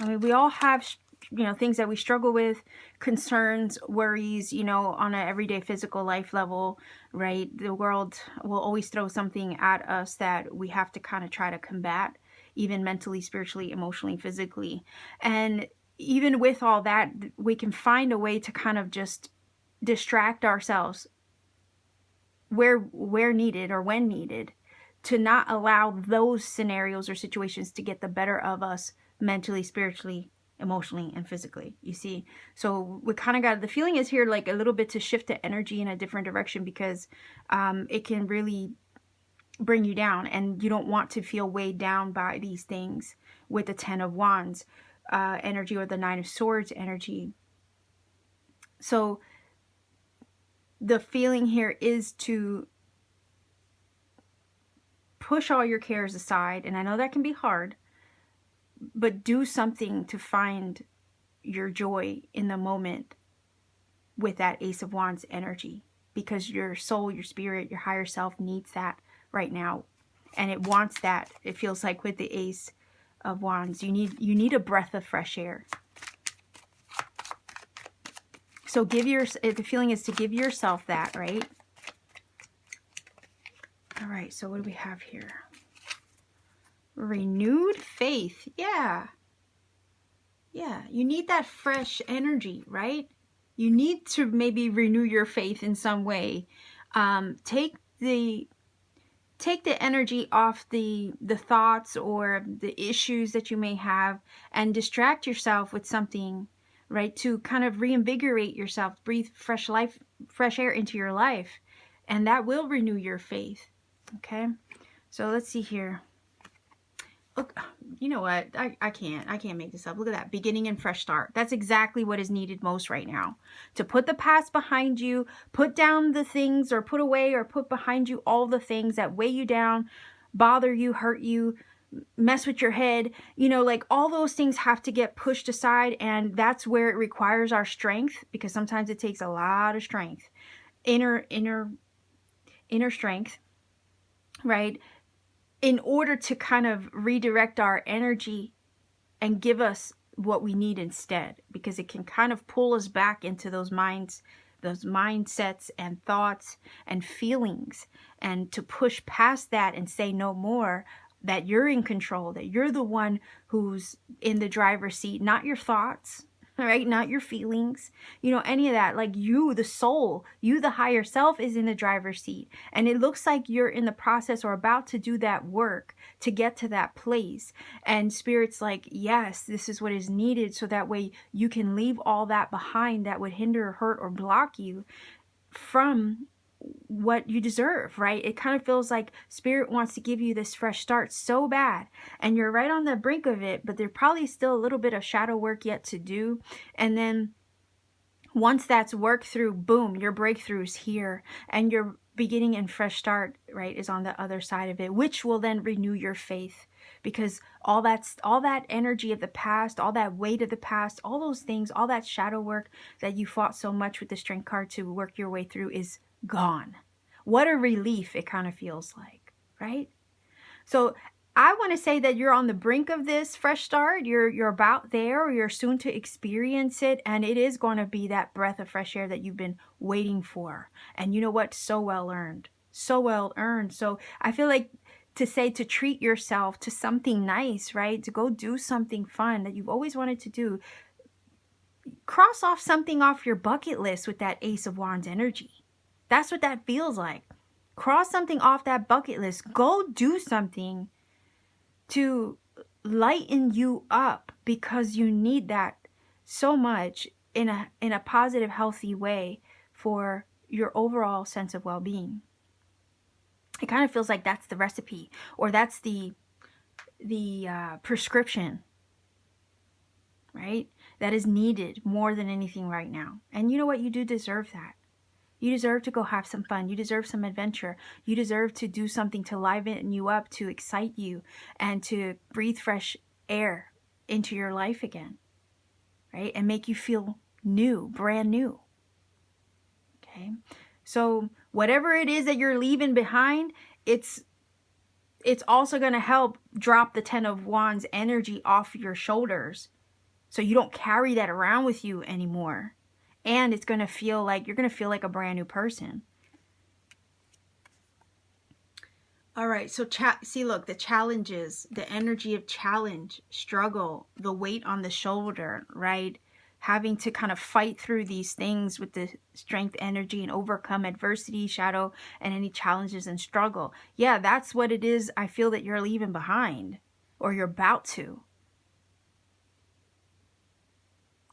I mean, we all have, things that we struggle with, concerns, worries, on an everyday physical life level, right? The world will always throw something at us that we have to kind of try to combat, even mentally, spiritually, emotionally, physically. And even with all that, we can find a way to kind of just distract ourselves where needed or when needed, to not allow those scenarios or situations to get the better of us mentally, spiritually, emotionally, and physically, you see. So we kind of got, the feeling is here like a little bit to shift the energy in a different direction, because it can really bring you down, and you don't want to feel weighed down by these things with the 10 of Wands energy, or the 9 of Swords energy. So the feeling here is to push all your cares aside, and I know that can be hard, but do something to find your joy in the moment with that Ace of Wands energy, because your soul, your spirit, your higher self needs that right now, and it wants that. It feels like with the Ace of Wands, you need a breath of fresh air. So the feeling is to give yourself that, right? All right, so what do we have here? Renewed faith. Yeah. Yeah, you need that fresh energy, right? You need to maybe renew your faith in some way. Take the energy off the thoughts or the issues that you may have, and distract yourself with something, right? To kind of reinvigorate yourself, breathe fresh air into your life, and that will renew your faith. Okay, so let's see here. Look, you know what? I can't make this up. Look at that. Beginning and fresh start. That's exactly what is needed most right now. To put the past behind you, put down the things, or put away or put behind you all the things that weigh you down, bother you, hurt you, mess with your head. You know, like all those things have to get pushed aside, and that's where it requires our strength, because sometimes it takes a lot of strength. Inner strength, right? In order to kind of redirect our energy and give us what we need instead, because it can kind of pull us back into those mindsets and thoughts and feelings, and to push past that and say no more, that you're in control, that you're the one who's in the driver's seat, not your thoughts, right? Not your feelings, you know, any of that. Like you, the soul, you, the higher self, is in the driver's seat. And it looks like you're in the process or about to do that work to get to that place. And Spirit's like, yes, this is what is needed. So that way you can leave all that behind that would hinder, hurt, or block you from what you deserve, right? It kind of feels like Spirit wants to give you this fresh start so bad, and you're right on the brink of it, but there's probably still a little bit of shadow work yet to do. And then once that's worked through, boom, your breakthrough's here, and your beginning and fresh start, right, is on the other side of it, which will then renew your faith, because all that energy of the past, all that weight of the past, all those things, all that shadow work that you fought so much with the Strength card to work your way through is gone. What a relief it kind of feels like, right? So I want to say that you're on the brink of this fresh start. You're about there, or you're soon to experience it, and it is going to be that breath of fresh air that you've been waiting for. And you know what? So well earned. So well earned. So I feel like to treat yourself to something nice, right? To go do something fun that you've always wanted to do. Cross off something off your bucket list with that Ace of Wands energy. That's what that feels like. Cross something off that bucket list. Go do something to lighten you up, because you need that so much in a positive, healthy way for your overall sense of well-being. It kind of feels like that's the recipe, or that's the prescription, right? That is needed more than anything right now. And you know what? You do deserve that. You deserve to go have some fun. You deserve some adventure. You deserve to do something to liven you up, to excite you, and to breathe fresh air into your life again, right? And make you feel new, brand new. Okay? So whatever it is that you're leaving behind, it's also going to help drop the 10 of Wands energy off your shoulders, so you don't carry that around with you anymore. And it's going to feel like, you're going to feel like a brand new person. All right, so see, look, the challenges, the energy of challenge, struggle, the weight on the shoulder, right? having to kind of fight through these things with the strength energy and overcome adversity, shadow, and any challenges and struggle. Yeah, that's what it is I feel that you're leaving behind, or you're about to.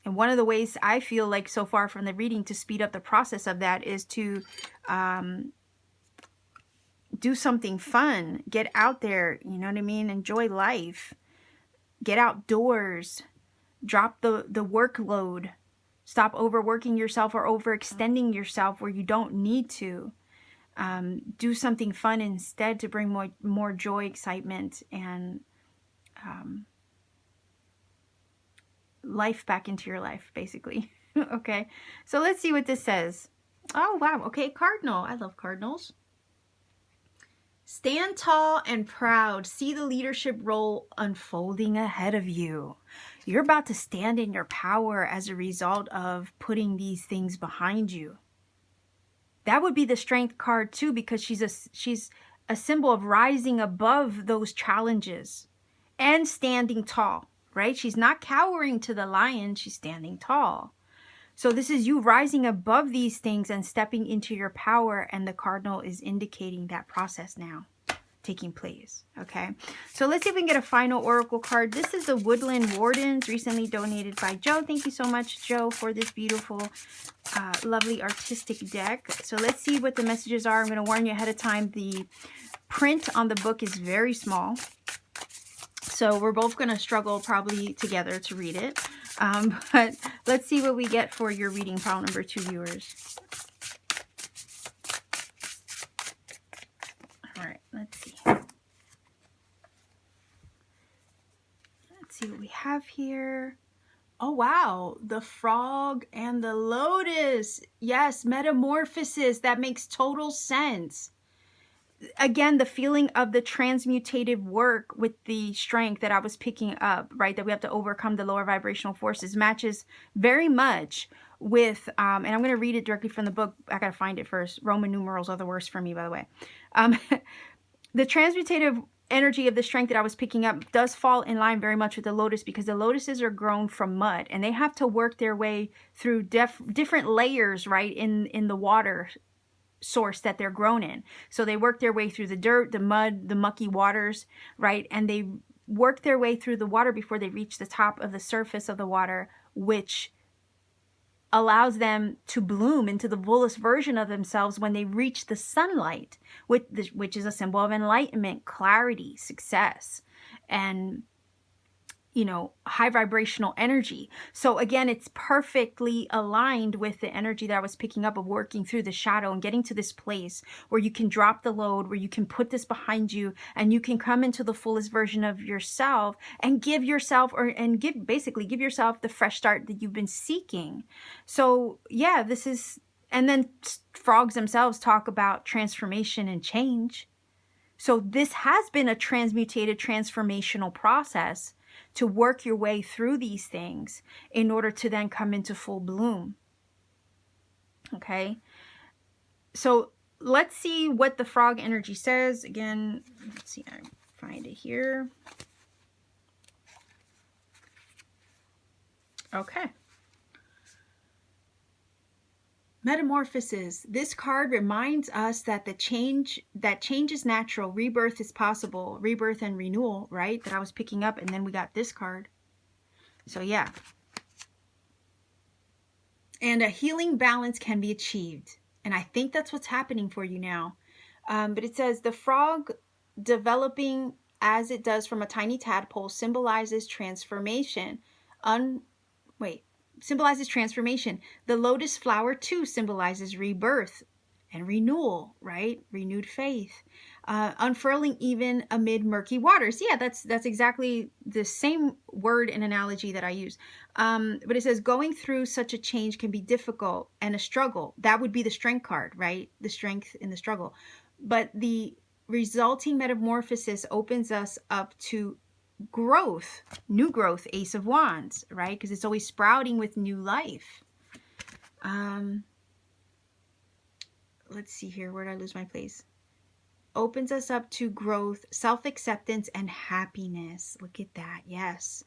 And one of the ways I feel like so far from the reading to speed up the process of that is to do something fun, get out there, you know what I mean? Enjoy life, get outdoors, drop the workload, stop overworking yourself or overextending yourself where you don't need to. Do something fun instead to bring more joy, excitement, and life back into your life, basically. Okay, so let's see what this says. Oh, wow. Okay, cardinal. I love cardinals. Stand tall and proud. See the leadership role unfolding ahead of you. You're about to stand in your power as a result of putting these things behind you. That would be the strength card too, because she's a symbol of rising above those challenges and standing tall, right? She's not cowering to the lion, she's standing tall. So this is you rising above these things and stepping into your power, and the cardinal is indicating that process now taking place. Okay, so let's see if we can get a final oracle card. This is the Woodland Wardens, recently donated by Joe. Thank you so much, Joe, for this beautiful, lovely artistic deck. So let's see what the messages are. I'm going to warn you ahead of time, the print on the book is very small. So we're both going to struggle probably together to read it. But let's see what we get for your reading, pile number 2 viewers. All right, let's see. Let's see what we have here. Oh, wow. The frog and the lotus. Yes, metamorphosis. That makes total sense. Again, the feeling of the transmutative work with the strength that I was picking up, right? That we have to overcome the lower vibrational forces matches very much with, and I'm going to read it directly from the book. I got to find it first. Roman numerals are the worst for me, by the way. The transmutative energy of the strength that I was picking up does fall in line very much with the lotus, because the lotuses are grown from mud and they have to work their way through different layers, right? In the water source that they're grown in. So they work their way through the dirt, the mud, the mucky waters, right? And they work their way through the water before they reach the top of the surface of the water, which allows them to bloom into the fullest version of themselves when they reach the sunlight, which is a symbol of enlightenment, clarity, success, and, you know, high vibrational energy. So again, it's perfectly aligned with the energy that I was picking up of working through the shadow and getting to this place where you can drop the load, where you can put this behind you, and you can come into the fullest version of yourself and give yourself, basically give yourself the fresh start that you've been seeking. So yeah, this is, and then frogs themselves talk about transformation and change. So this has been a transmutated transformational process to work your way through these things in order to then come into full bloom. Okay, so let's see what the frog energy says. Again, let's see, I find it here. Okay. Metamorphosis. This card reminds us that change is natural. Rebirth is possible. Rebirth and renewal, right? That I was picking up, and then we got this card. So yeah. And a healing balance can be achieved. And I think that's what's happening for you now. But it says the frog developing as it does from a tiny tadpole symbolizes transformation. Symbolizes transformation. The lotus flower too symbolizes rebirth and renewal, right? Renewed faith. Unfurling even amid murky waters. Yeah, that's exactly the same word and analogy that I use. But it says going through such a change can be difficult and a struggle. That would be the strength card, right? The strength in the struggle. But the resulting metamorphosis opens us up to growth, new growth, Ace of Wands, right? Because it's always sprouting with new life. Let's see here. Where did I lose my place? Opens us up to growth, self-acceptance, and happiness. Look at that. Yes.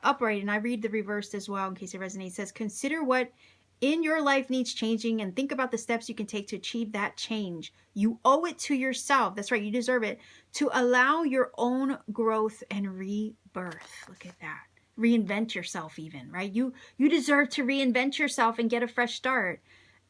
upright. And I read the reversed as well in case it resonates. It says, consider what in your life needs changing and think about the steps you can take to achieve that change. You owe it to yourself. That's right. You deserve it, to allow your own growth and rebirth. Look at that. Reinvent yourself even, right? You deserve to reinvent yourself and get a fresh start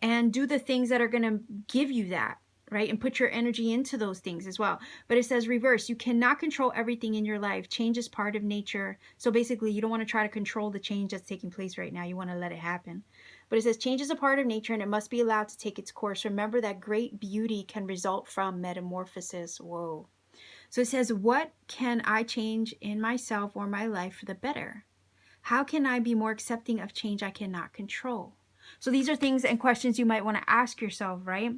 and do the things that are going to give you that, right? And put your energy into those things as well. But it says reverse. You cannot control everything in your life. Change is part of nature. So basically, you don't want to try to control the change that's taking place right now. You want to let it happen. But it says change is a part of nature and it must be allowed to take its course. Remember that great beauty can result from metamorphosis. Whoa. So it says, what can I change in myself or my life for the better? How can I be more accepting of change I cannot control? So these are things and questions you might want to ask yourself, right?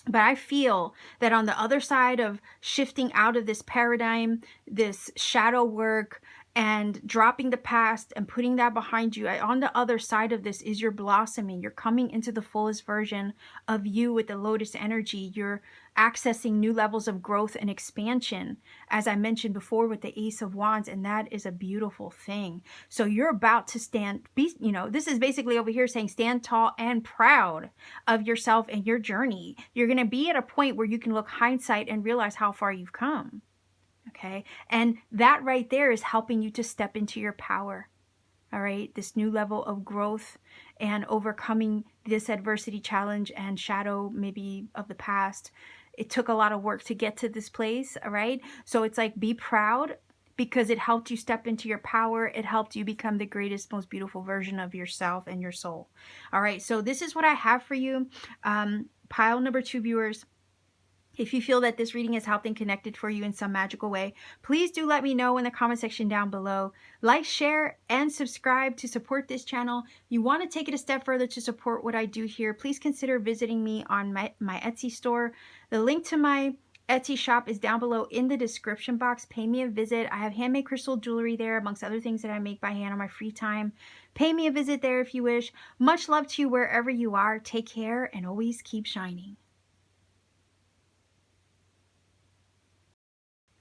But I feel that on the other side of shifting out of this paradigm, this shadow work, and dropping the past and putting that behind you, on the other side of this is your blossoming. You're coming into the fullest version of you with the lotus energy. You're accessing new levels of growth and expansion, as I mentioned before with the Ace of Wands, and that is a beautiful thing. So you're about to this is basically over here saying stand tall and proud of yourself and your journey. You're going to be at a point where you can look hindsight and realize how far you've come. Okay. And that right there is helping you to step into your power. All right. This new level of growth and overcoming this adversity challenge and shadow maybe of the past. It took a lot of work to get to this place. All right. So it's like, be proud because it helped you step into your power. It helped you become the greatest, most beautiful version of yourself and your soul. All right. So this is what I have for you. Pile number 2 viewers. If you feel that this reading has helped and connected for you in some magical way, please do let me know in the comment section down below. Like, share, and subscribe to support this channel. If you want to take it a step further to support what I do here, please consider visiting me on my Etsy store. The link to my Etsy shop is down below in the description box. Pay me a visit. I have handmade crystal jewelry there, amongst other things that I make by hand on my free time. Pay me a visit there if you wish. Much love to you wherever you are. Take care and always keep shining.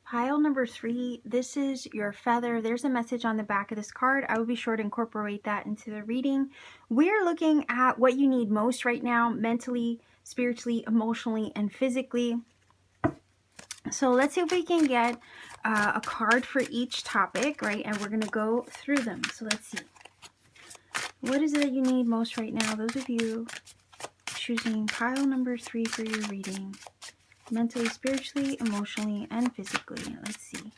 Pile number 3, this is your feather. There's a message on the back of this card. I will be sure to incorporate that into the reading. We're looking at what you need most right now, mentally, spiritually, emotionally, and physically. So let's see if we can get a card for each topic, right? And we're going to go through them. So let's see. What is it that you need most right now? Those of you choosing pile number 3 for your reading. Mentally, spiritually, emotionally, and physically. Let's see.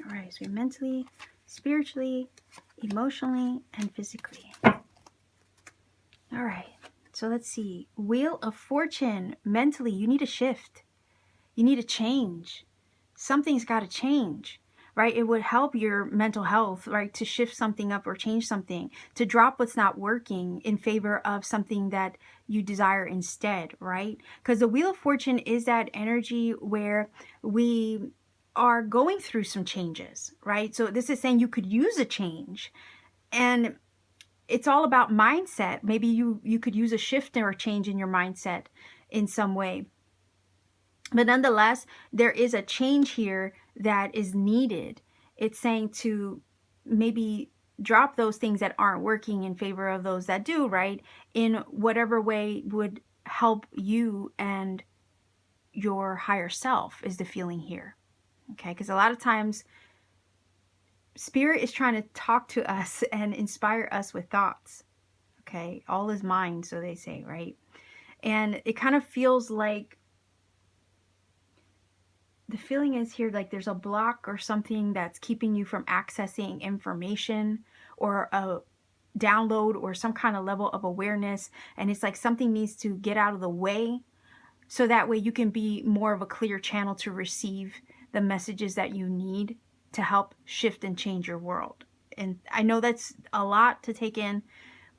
All right, so mentally, spiritually, emotionally, and physically. All right, so let's see. Wheel of Fortune. Mentally, you need a shift. You need a change. Something's got to change. Right? It would help your mental health, right? To shift something up or change something, to drop what's not working in favor of something that you desire instead, right? Because the Wheel of Fortune is that energy where we are going through some changes, right? So this is saying you could use a change, and it's all about mindset. Maybe you could use a shift or a change in your mindset in some way. But nonetheless, there is a change here that is needed. It's saying to maybe drop those things that aren't working in favor of those that do, right? In whatever way would help you and your higher self is the feeling here. Okay, because a lot of times Spirit is trying to talk to us and inspire us with thoughts. Okay, all is mind, so they say, right? And it kind of feels like the feeling is here like there's a block or something that's keeping you from accessing information or a download or some kind of level of awareness. And it's like something needs to get out of the way so that way you can be more of a clear channel to receive the messages that you need to help shift and change your world. And I know that's a lot to take in,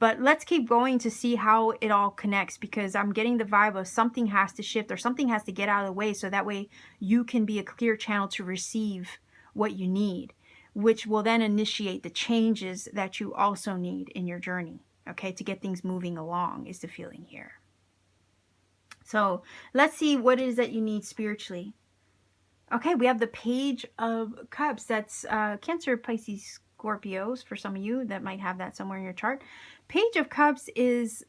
but let's keep going to see how it all connects, because I'm getting the vibe of something has to shift or something has to get out of the way so that way you can be a clear channel to receive what you need, which will then initiate the changes that you also need in your journey, okay, to get things moving along is the feeling here. So let's see what it is that you need spiritually. Okay, we have the Page of Cups. That's Cancer, Pisces, Scorpios for some of you that might have that somewhere in your chart. Page of Cups is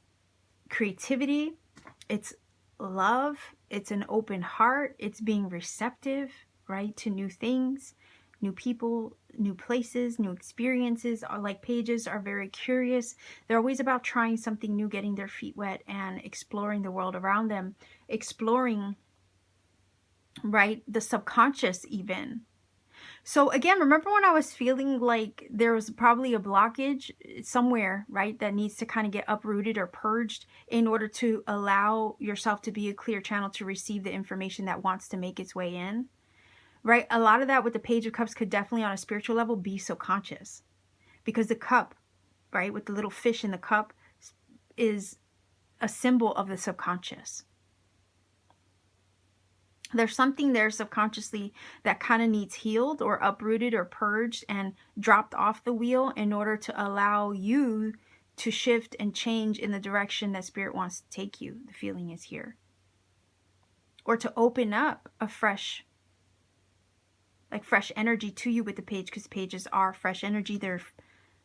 creativity, it's love, it's an open heart, it's being receptive, right, to new things, new people, new places, new experiences. Like pages are very curious. They're always about trying something new, getting their feet wet and exploring the world around them, exploring, right, the subconscious even. So again, remember when I was feeling like there was probably a blockage somewhere, right, that needs to kind of get uprooted or purged in order to allow yourself to be a clear channel to receive the information that wants to make its way in, right? A lot of that with the Page of Cups could definitely on a spiritual level be subconscious, because the cup, right, with the little fish in the cup is a symbol of the subconscious. There's something there subconsciously that kind of needs healed or uprooted or purged and dropped off the wheel in order to allow you to shift and change in the direction that Spirit wants to take you. The feeling is here. Or to open up a fresh, like fresh energy to you with the page, because pages are fresh energy.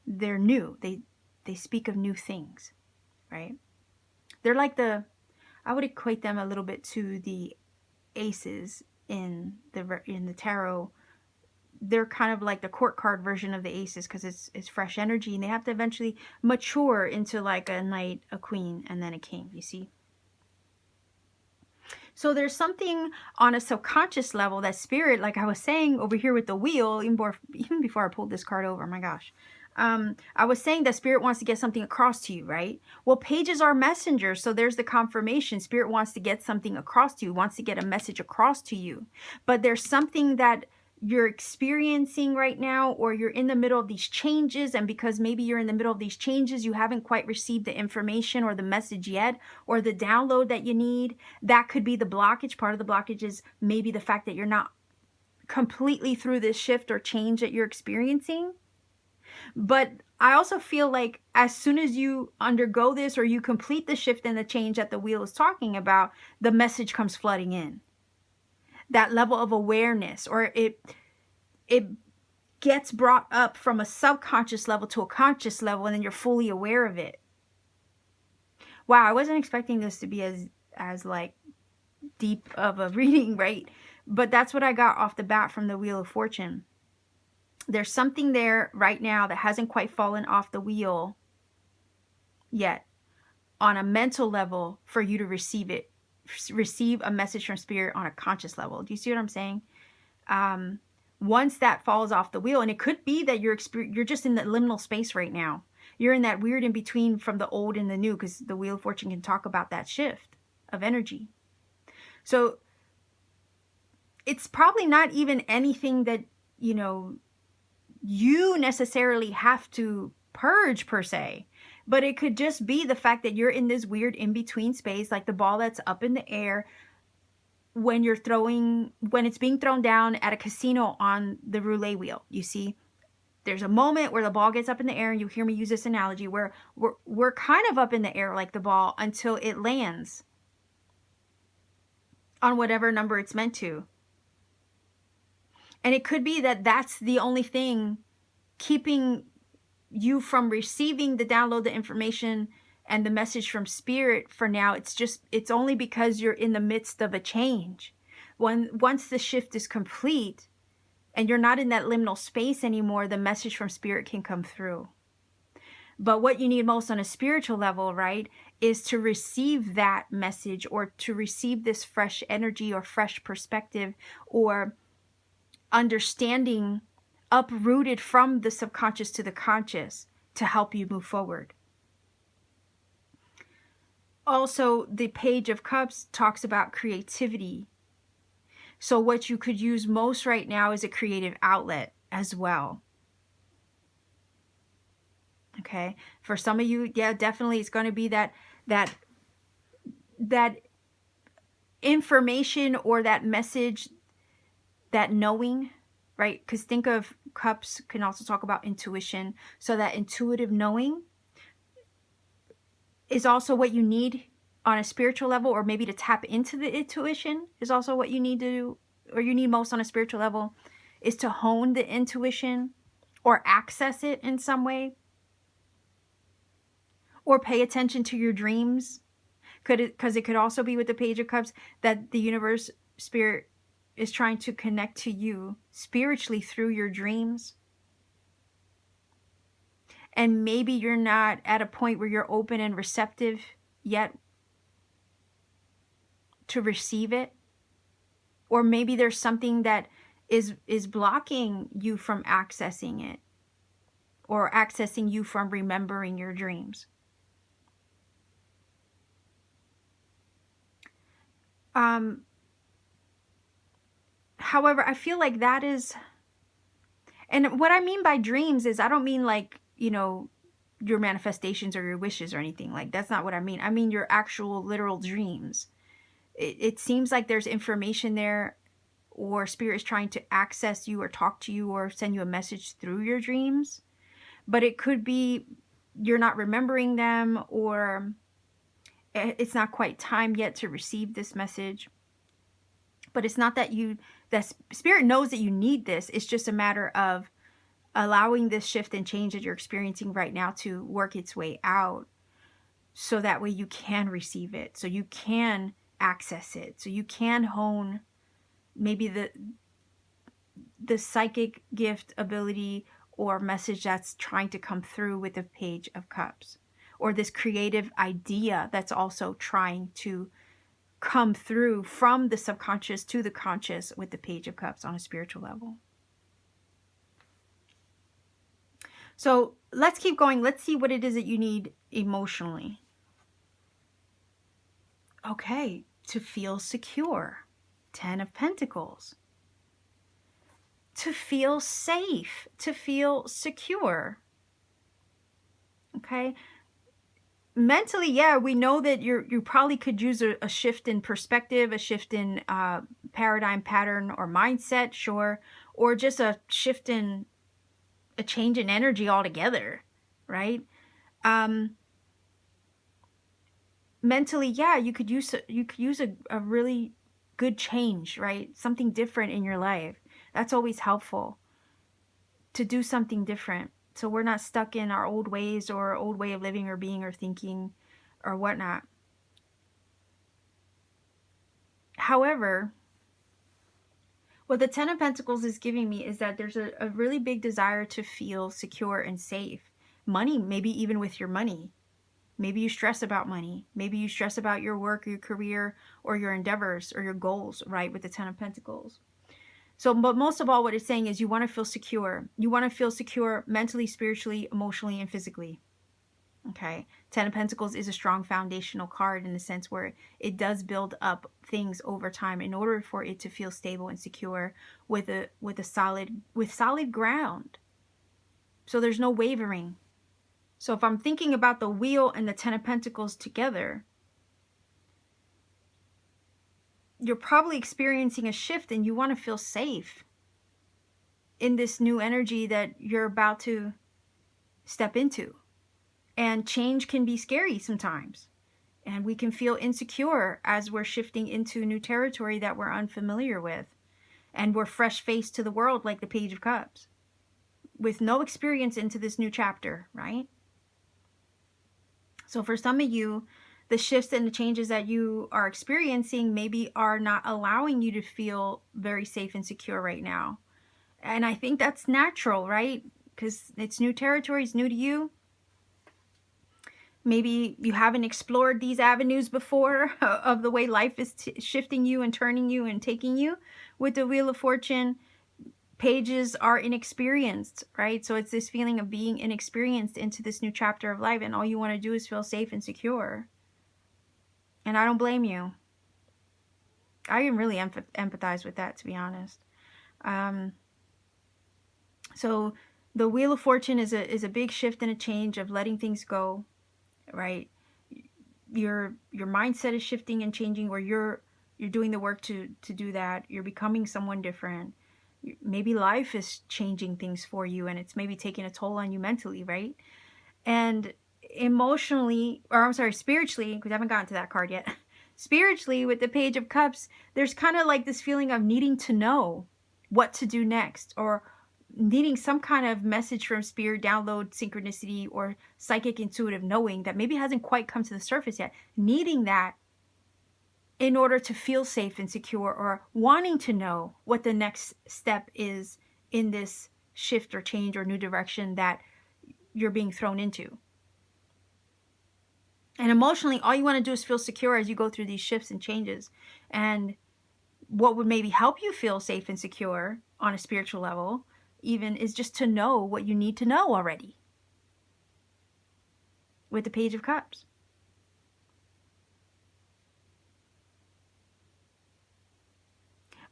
They're new. They speak of new things, right? They're like I would equate them a little bit to the aces in the tarot. They're kind of like the court card version of the aces, because it's fresh energy, and they have to eventually mature into like a knight, a queen, and then a king, you see. So there's something on a subconscious level that Spirit, like I was saying over here with the wheel, even before I pulled this card over, my gosh, I was saying that Spirit wants to get something across to you, right? Well, pages are messengers, so there's the confirmation. Spirit wants to get something across to you, wants to get a message across to you. But there's something that you're experiencing right now, or you're in the middle of these changes, and because maybe you're in the middle of these changes, you haven't quite received the information or the message yet, or the download that you need. That could be the blockage. Part of the blockage is maybe the fact that you're not completely through this shift or change that you're experiencing. But I also feel like as soon as you undergo this, or you complete the shift and the change that the wheel is talking about, the message comes flooding in. That level of awareness, or it gets brought up from a subconscious level to a conscious level, and then you're fully aware of it. Wow, I wasn't expecting this to be as like deep of a reading, right? But that's what I got off the bat from the Wheel of Fortune. There's something there right now that hasn't quite fallen off the wheel yet on a mental level for you to receive it, receive a message from Spirit on a conscious level. Do you see what I'm saying? Once that falls off the wheel, and it could be that you're just in the liminal space right now. You're in that weird in between from the old and the new, because the Wheel of Fortune can talk about that shift of energy. So it's probably not even anything that, you know, you necessarily have to purge per se, but it could just be the fact that you're in this weird in-between space, like the ball that's up in the air when it's being thrown down at a casino on the roulette wheel. You see, there's a moment where the ball gets up in the air, and you hear me use this analogy where we're kind of up in the air like the ball until it lands on whatever number it's meant to. And it could be that that's the only thing keeping you from receiving the download, the information, and the message from Spirit for now. It's only because you're in the midst of a change. Once the shift is complete and you're not in that liminal space anymore, the message from Spirit can come through. But what you need most on a spiritual level, right, is to receive that message, or to receive this fresh energy or fresh perspective or understanding uprooted from the subconscious to the conscious to help you move forward. Also, the Page of Cups talks about creativity. So what you could use most right now is a creative outlet as well. Okay, for some of you, yeah, definitely it's going to be that information or that message, that knowing, right? Because think of cups can also talk about intuition. So that intuitive knowing is also what you need on a spiritual level, or maybe to tap into the intuition is also what you need to or you need most on a spiritual level is to hone the intuition or access it in some way, or pay attention to your dreams. Because it could also be with the Page of Cups that the universe, spirit, is trying to connect to you spiritually through your dreams. And maybe you're not at a point where you're open and receptive yet to receive it. Or maybe there's something that is blocking you from accessing it, or accessing you from remembering your dreams. However, I feel like that is, and what I mean by dreams is, I don't mean like, your manifestations or your wishes or anything. Like, that's not what I mean. I mean your actual literal dreams. It seems like there's information there, or spirit is trying to access you or talk to you or send you a message through your dreams. But it could be you're not remembering them, or it's not quite time yet to receive this message. But it's not that spirit knows that you need this. It's just a matter of allowing this shift and change that you're experiencing right now to work its way out, so that way you can receive it, so you can access it, so you can hone maybe the psychic gift, ability, or message that's trying to come through with the Page of Cups, or this creative idea that's also trying to come through from the subconscious to the conscious with the Page of Cups on a spiritual level. So let's keep going. Let's see what it is that you need emotionally. Okay, to feel secure. 10 of Pentacles. To feel safe, to feel secure. Okay. Mentally, yeah, we know that you probably could use a shift in perspective, a shift in paradigm, pattern, or mindset, sure, or just a shift in a change in energy altogether, right? Mentally, yeah, you could use a really good change, right? Something different in your life. That's always helpful, to do something different, so we're not stuck in our old ways or old way of living or being or thinking or whatnot. However, what the 10 of Pentacles is giving me is that there's a really big desire to feel secure and safe. Money, maybe even with your money. Maybe you stress about money. Maybe you stress about your work, or your career, or your endeavors, or your goals, right, with the 10 of Pentacles. So, but most of all, what it's saying is you want to feel secure. You want to feel secure mentally, spiritually, emotionally, and physically. Okay. 10 of Pentacles is a strong foundational card in the sense where it does build up things over time in order for it to feel stable and secure with solid ground. So there's no wavering. So if I'm thinking about the Wheel and the 10 of Pentacles together, you're probably experiencing a shift and you want to feel safe in this new energy that you're about to step into. And change can be scary sometimes. And we can feel insecure as we're shifting into new territory that we're unfamiliar with. And we're fresh-faced to the world like the Page of Cups, with no experience into this new chapter, right? So for some of you, the shifts and the changes that you are experiencing maybe are not allowing you to feel very safe and secure right now. And I think that's natural, right? Because it's new territory, it's new to you. Maybe you haven't explored these avenues before of the way life is shifting you and turning you and taking you. With the Wheel of Fortune, pages are inexperienced, right? So it's this feeling of being inexperienced into this new chapter of life, and all you want to do is feel safe and secure. And I don't blame you. I can really empathize with that, to be honest. So the Wheel of Fortune is a big shift and a change of letting things go, right? Your mindset is shifting and changing, where you're doing the work to do that. You're becoming someone different. Maybe life is changing things for you, and it's maybe taking a toll on you mentally, right? And emotionally, or I'm sorry, spiritually, because I haven't gotten to that card yet. Spiritually, with the Page of Cups, there's kind of like this feeling of needing to know what to do next, or needing some kind of message from spirit, download, synchronicity, or psychic intuitive knowing that maybe hasn't quite come to the surface yet. Needing that in order to feel safe and secure, or wanting to know what the next step is in this shift or change or new direction that you're being thrown into. And emotionally, all you want to do is feel secure as you go through these shifts and changes. And what would maybe help you feel safe and secure on a spiritual level even is just to know what you need to know already with the Page of Cups.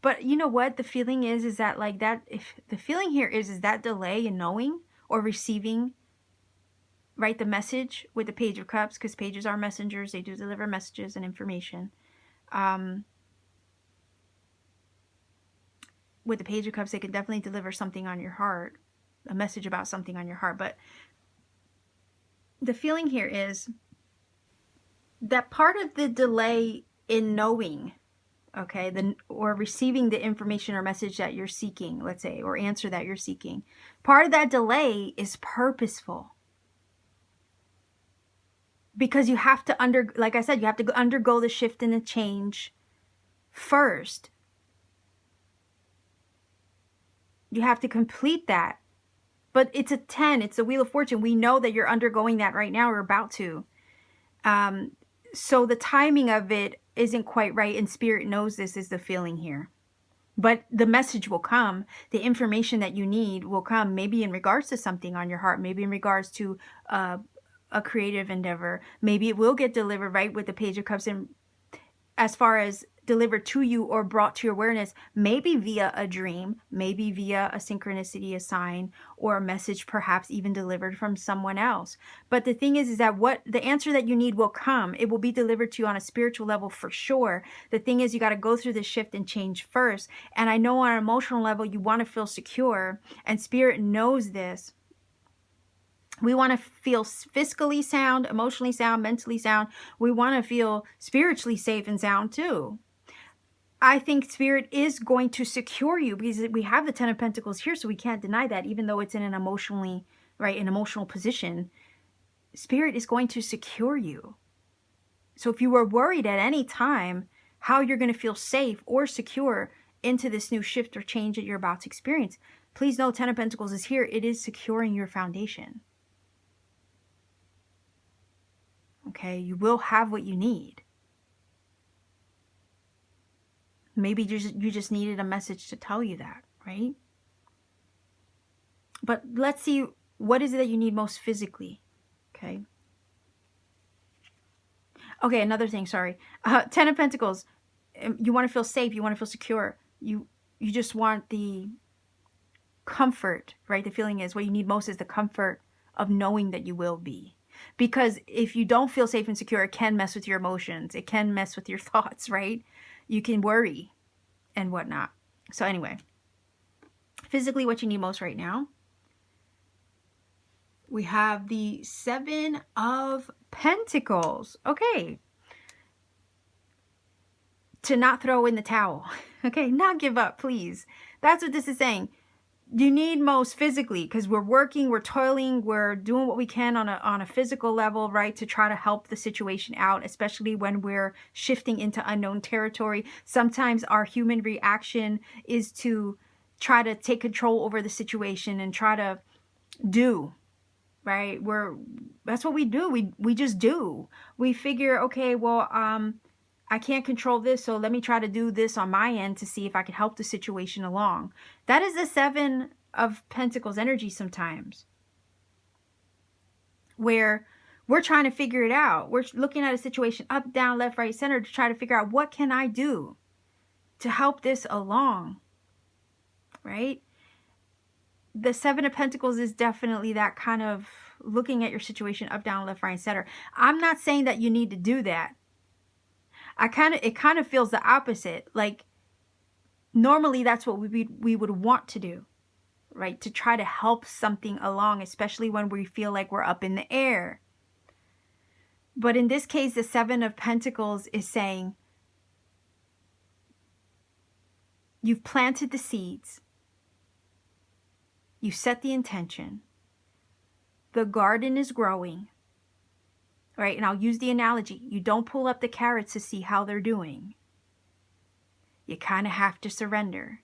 But you know what the feeling is that like that, if the feeling here is that delay in knowing or receiving, right, the message with the Page of Cups, because pages are messengers, they do deliver messages and information. With the Page of Cups, they can definitely deliver something on your heart, a message about something on your heart. But the feeling here is that part of the delay in knowing, okay, or receiving the information or message that you're seeking, let's say, or answer that you're seeking, part of that delay is purposeful. Because you have to like I said, you have to undergo the shift and the change first. You have to complete that. But it's a 10. It's the Wheel of Fortune. We know that you're undergoing that right now or about to. So the timing of it isn't quite right. And Spirit knows this is the feeling here. But the message will come. The information that you need will come. Maybe in regards to something on your heart. Maybe in regards to a creative endeavor. Maybe it will get delivered, right, with the Page of Cups. And as far as delivered to you or brought to your awareness, maybe via a dream, maybe via a synchronicity, a sign, or a message perhaps even delivered from someone else. But the thing is that what the answer that you need will come. It will be delivered to you on a spiritual level for sure. The thing is, you got to go through the shift and change first. And I know on an emotional level, you want to feel secure, and Spirit knows this. We want to feel fiscally sound, emotionally sound, mentally sound. We want to feel spiritually safe and sound too. I think Spirit is going to secure you, because we have the 10 of Pentacles here, so we can't deny that, even though it's in an emotionally, right, an emotional position. Spirit is going to secure you. So if you were worried at any time how you're going to feel safe or secure into this new shift or change that you're about to experience, please know 10 of Pentacles is here. It is securing your foundation. Okay, you will have what you need. Maybe you just needed a message to tell you that, right? But let's see, what is it that you need most physically? Okay. Okay, another thing, sorry. 10 of Pentacles. You want to feel safe. You want to feel secure. You just want the comfort, right? The feeling is what you need most is the comfort of knowing that you will be. Because if you don't feel safe and secure, it can mess with your emotions. It can mess with your thoughts, right? You can worry and whatnot. So anyway, physically what you need most right now, we have the 7 of Pentacles. Okay. To not throw in the towel. Okay, not give up, please. That's what this is saying. You need most physically, because we're working, we're toiling, we're doing what we can on a physical level, right, to try to help the situation out, especially when we're shifting into unknown territory. Sometimes our human reaction is to try to take control over the situation and try to do, right? That's what we do. We just do. We figure, okay, well, I can't control this, so let me try to do this on my end to see if I can help the situation along. That is the 7 of Pentacles energy sometimes, where we're trying to figure it out. We're looking at a situation up, down, left, right, center to try to figure out what can I do to help this along, right? The 7 of Pentacles is definitely that kind of looking at your situation up, down, left, right, center. I'm not saying that you need to do that. It kind of feels the opposite. Like normally that's what we would want to do, right? To try to help something along, especially when we feel like we're up in the air. But in this case, the Seven of Pentacles is saying you've planted the seeds. You set the intention. The garden is growing, right? And I'll use the analogy. You don't pull up the carrots to see how they're doing. You kind of have to surrender.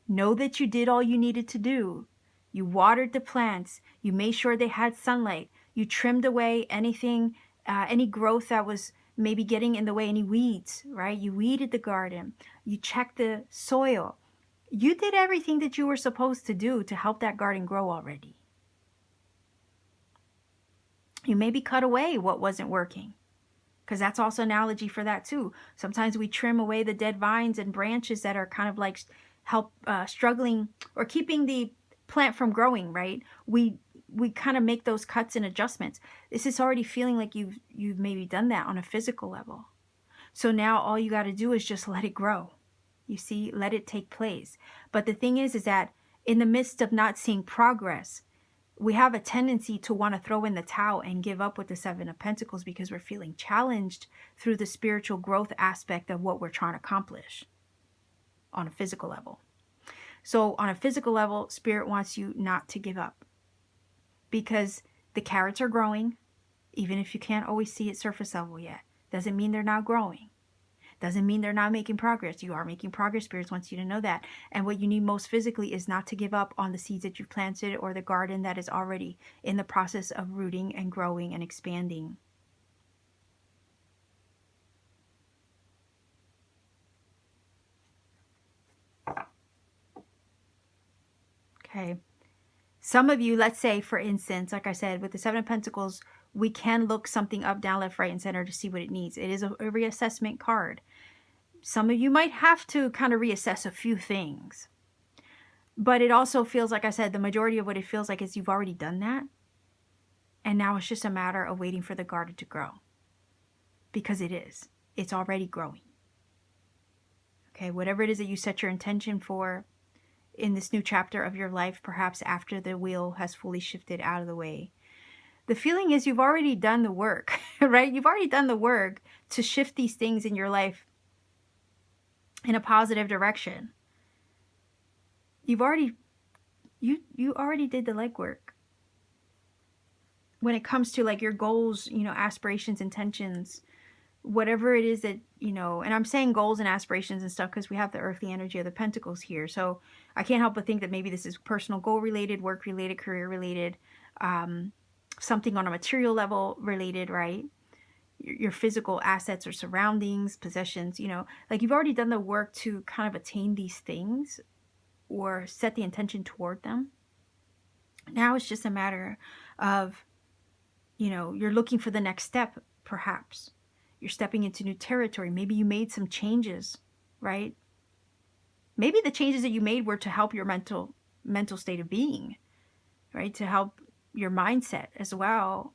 Know that you did all you needed to do. You watered the plants. You made sure they had sunlight. You trimmed away anything, any growth that was maybe getting in the way, any weeds, right? You weeded the garden. You checked the soil. You did everything that you were supposed to do to help that garden grow already. You maybe cut away what wasn't working, because that's also an analogy for that too. Sometimes we trim away the dead vines and branches that are kind of like struggling or keeping the plant from growing, right? We kind of make those cuts and adjustments. This is already feeling like you've maybe done that on a physical level. So now all you got to do is just let it grow. You see, let it take place. But the thing is that in the midst of not seeing progress, we have a tendency to want to throw in the towel and give up with the Seven of Pentacles because we're feeling challenged through the spiritual growth aspect of what we're trying to accomplish on a physical level. So on a physical level, Spirit wants you not to give up, because the carrots are growing, even if you can't always see it surface level yet. Doesn't mean they're not growing. Doesn't mean they're not making progress. You are making progress. Spirit wants you to know that. And what you need most physically is not to give up on the seeds that you've planted or the garden that is already in the process of rooting and growing and expanding. Okay. Some of you, let's say, for instance, like I said, with the Seven of Pentacles, we can look something up, down, left, right, and center to see what it needs. It is a reassessment card. Some of you might have to kind of reassess a few things. But it also feels, like I said, the majority of what it feels like is you've already done that. And now it's just a matter of waiting for the garden to grow. Because it is. It's already growing. Okay, whatever it is that you set your intention for in this new chapter of your life, perhaps after the wheel has fully shifted out of the way. The feeling is you've already done the work, right? You've already done the work to shift these things in your life in a positive direction. You already did the legwork. When it comes to like your goals, aspirations, intentions, whatever it is that, and I'm saying goals and aspirations and stuff because we have the earthly energy of the Pentacles here. So I can't help but think that maybe this is personal goal related, work related, career related, something on a material level related, right? Your physical assets or surroundings, possessions, like you've already done the work to kind of attain these things or set the intention toward them. Now it's just a matter of, you're looking for the next step, perhaps. You're stepping into new territory. Maybe you made some changes, right? Maybe the changes that you made were to help your mental state of being, right? To help your mindset as well.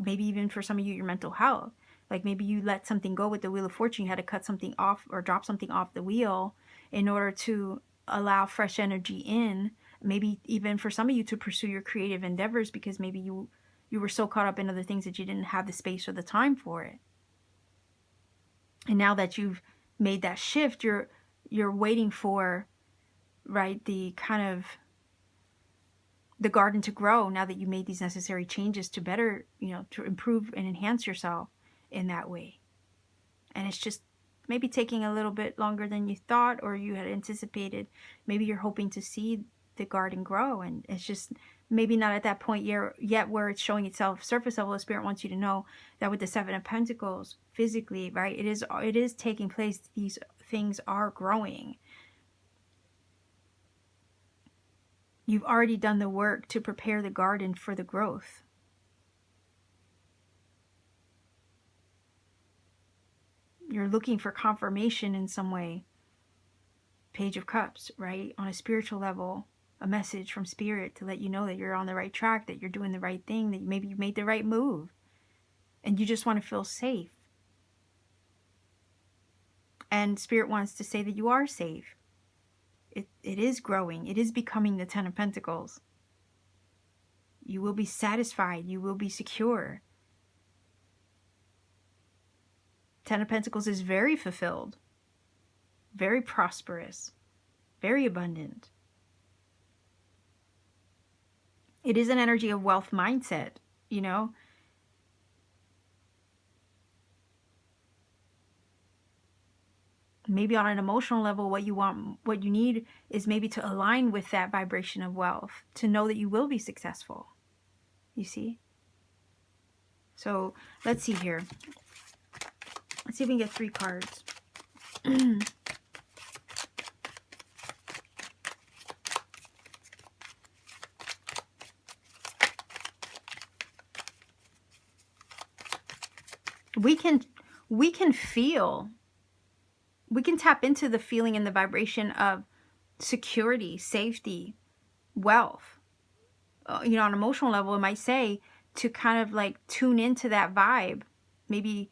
Maybe even for some of you, your mental health. Like maybe you let something go with the Wheel of Fortune. You had to cut something off or drop something off the wheel in order to allow fresh energy in. Maybe even for some of you to pursue your creative endeavors because maybe you were so caught up in other things that you didn't have the space or the time for it. And now that you've made that shift, you're waiting for, right, the kind of the garden to grow now that you made these necessary changes to better, to improve and enhance yourself in that way. And it's just maybe taking a little bit longer than you thought or you had anticipated. Maybe you're hoping to see the garden grow, and it's just maybe not at that point yet where it's showing itself surface level. The Spirit wants you to know that with the Seven of Pentacles, physically, right, it is taking place. These things are growing. You've already done the work to prepare the garden for the growth. You're looking for confirmation in some way. Page of Cups, right? On a spiritual level, a message from Spirit to let you know that you're on the right track, that you're doing the right thing, that maybe you made the right move. And you just want to feel safe. And Spirit wants to say that you are safe. It is growing. It is becoming the Ten of Pentacles. You will be satisfied. You will be secure. Ten of Pentacles is very fulfilled, very prosperous, very abundant. It is an energy of wealth mindset, you know. Maybe on an emotional level, what you want, what you need is maybe to align with that vibration of wealth, to know that you will be successful. You see? So let's see here. Let's see if we can get 3 cards. We can feel, we can tap into the feeling and the vibration of security, safety, wealth. You know, on an emotional level, it might say to kind of like tune into that vibe, maybe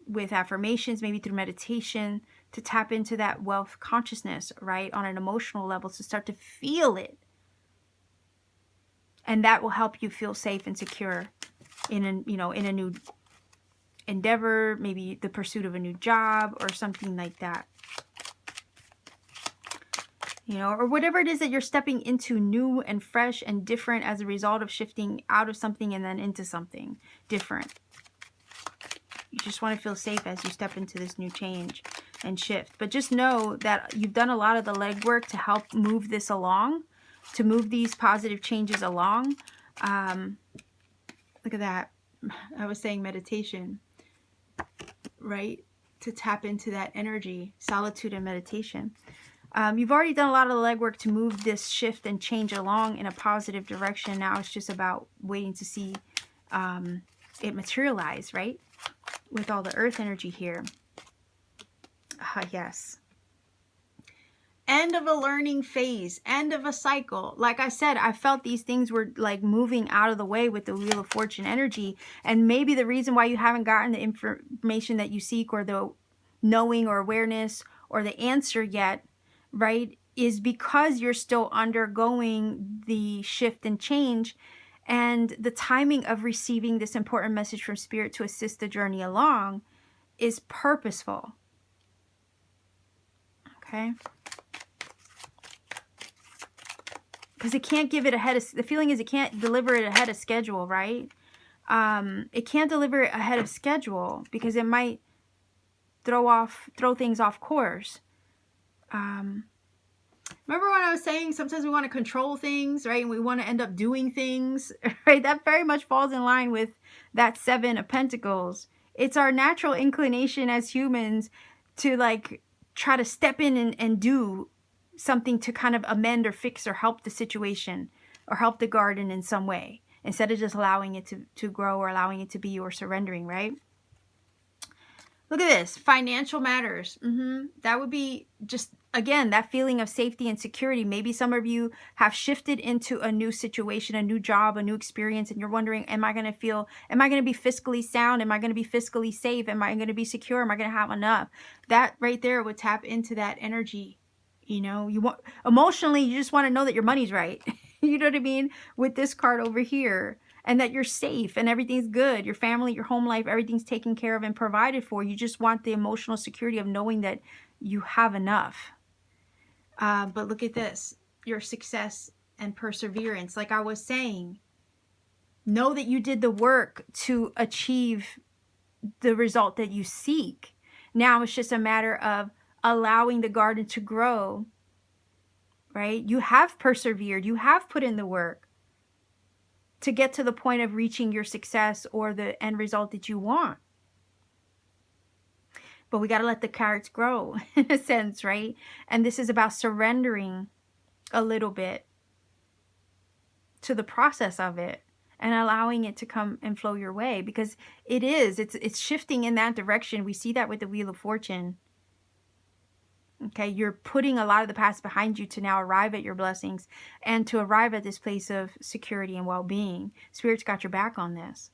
with affirmations, maybe through meditation, to tap into that wealth consciousness, right? On an emotional level, to start to feel it. And that will help you feel safe and secure in a, you know, in a new endeavor, maybe the pursuit of a new job or something like that. You know, or whatever it is that you're stepping into new and fresh and different as a result of shifting out of something and then into something different. You just want to feel safe as you step into this new change and shift. But just know that you've done a lot of the legwork to help move this along, to move these positive changes along. Look at that. I was saying meditation, right? To tap into that energy, solitude and meditation. You've already done a lot of the legwork to move this shift and change along in a positive direction. Now it's just about waiting to see it materialize, right? With all the earth energy here. Yes. End of a learning phase, end of a cycle. Like I said, I felt these things were like moving out of the way with the Wheel of Fortune energy. And maybe the reason why you haven't gotten the information that you seek, or the knowing or awareness or the answer yet, right, is because you're still undergoing the shift and change. And the timing of receiving this important message from Spirit to assist the journey along is purposeful. Okay? Because it can't give it ahead of, the feeling is it can't deliver it ahead of schedule, right? It can't deliver it ahead of schedule because it might throw things off course. Remember when I was saying sometimes we want to control things, right? And we want to end up doing things, right? That very much falls in line with that 7 of Pentacles. It's our natural inclination as humans to like try to step in and do something to kind of amend or fix or help the situation or help the garden in some way, instead of just allowing it to grow or allowing it to be or surrendering, right? Look at this, financial matters. That would be just, again, that feeling of safety and security. Maybe some of you have shifted into a new situation, a new job, a new experience, and you're wondering, am I going to be fiscally sound? Am I going to be fiscally safe? Am I going to be secure? Am I going to have enough? That right there would tap into that energy. You know, you want, emotionally, you just want to know that your money's right. You know what I mean? With this card over here. And that you're safe and everything's good. Your family, your home life, everything's taken care of and provided for. You just want the emotional security of knowing that you have enough. But look at this. Your success and perseverance. Like I was saying, know that you did the work to achieve the result that you seek. Now it's just a matter of allowing the garden to grow, right? You have persevered. You have put in the work to get to the point of reaching your success or the end result that you want. But we got to let the carrots grow in a sense, right? And this is about surrendering a little bit to the process of it and allowing it to come and flow your way, because it's shifting in that direction. We see that with the Wheel of Fortune. Okay, you're putting a lot of the past behind you to now arrive at your blessings and to arrive at this place of security and well-being. Spirit's got your back on this.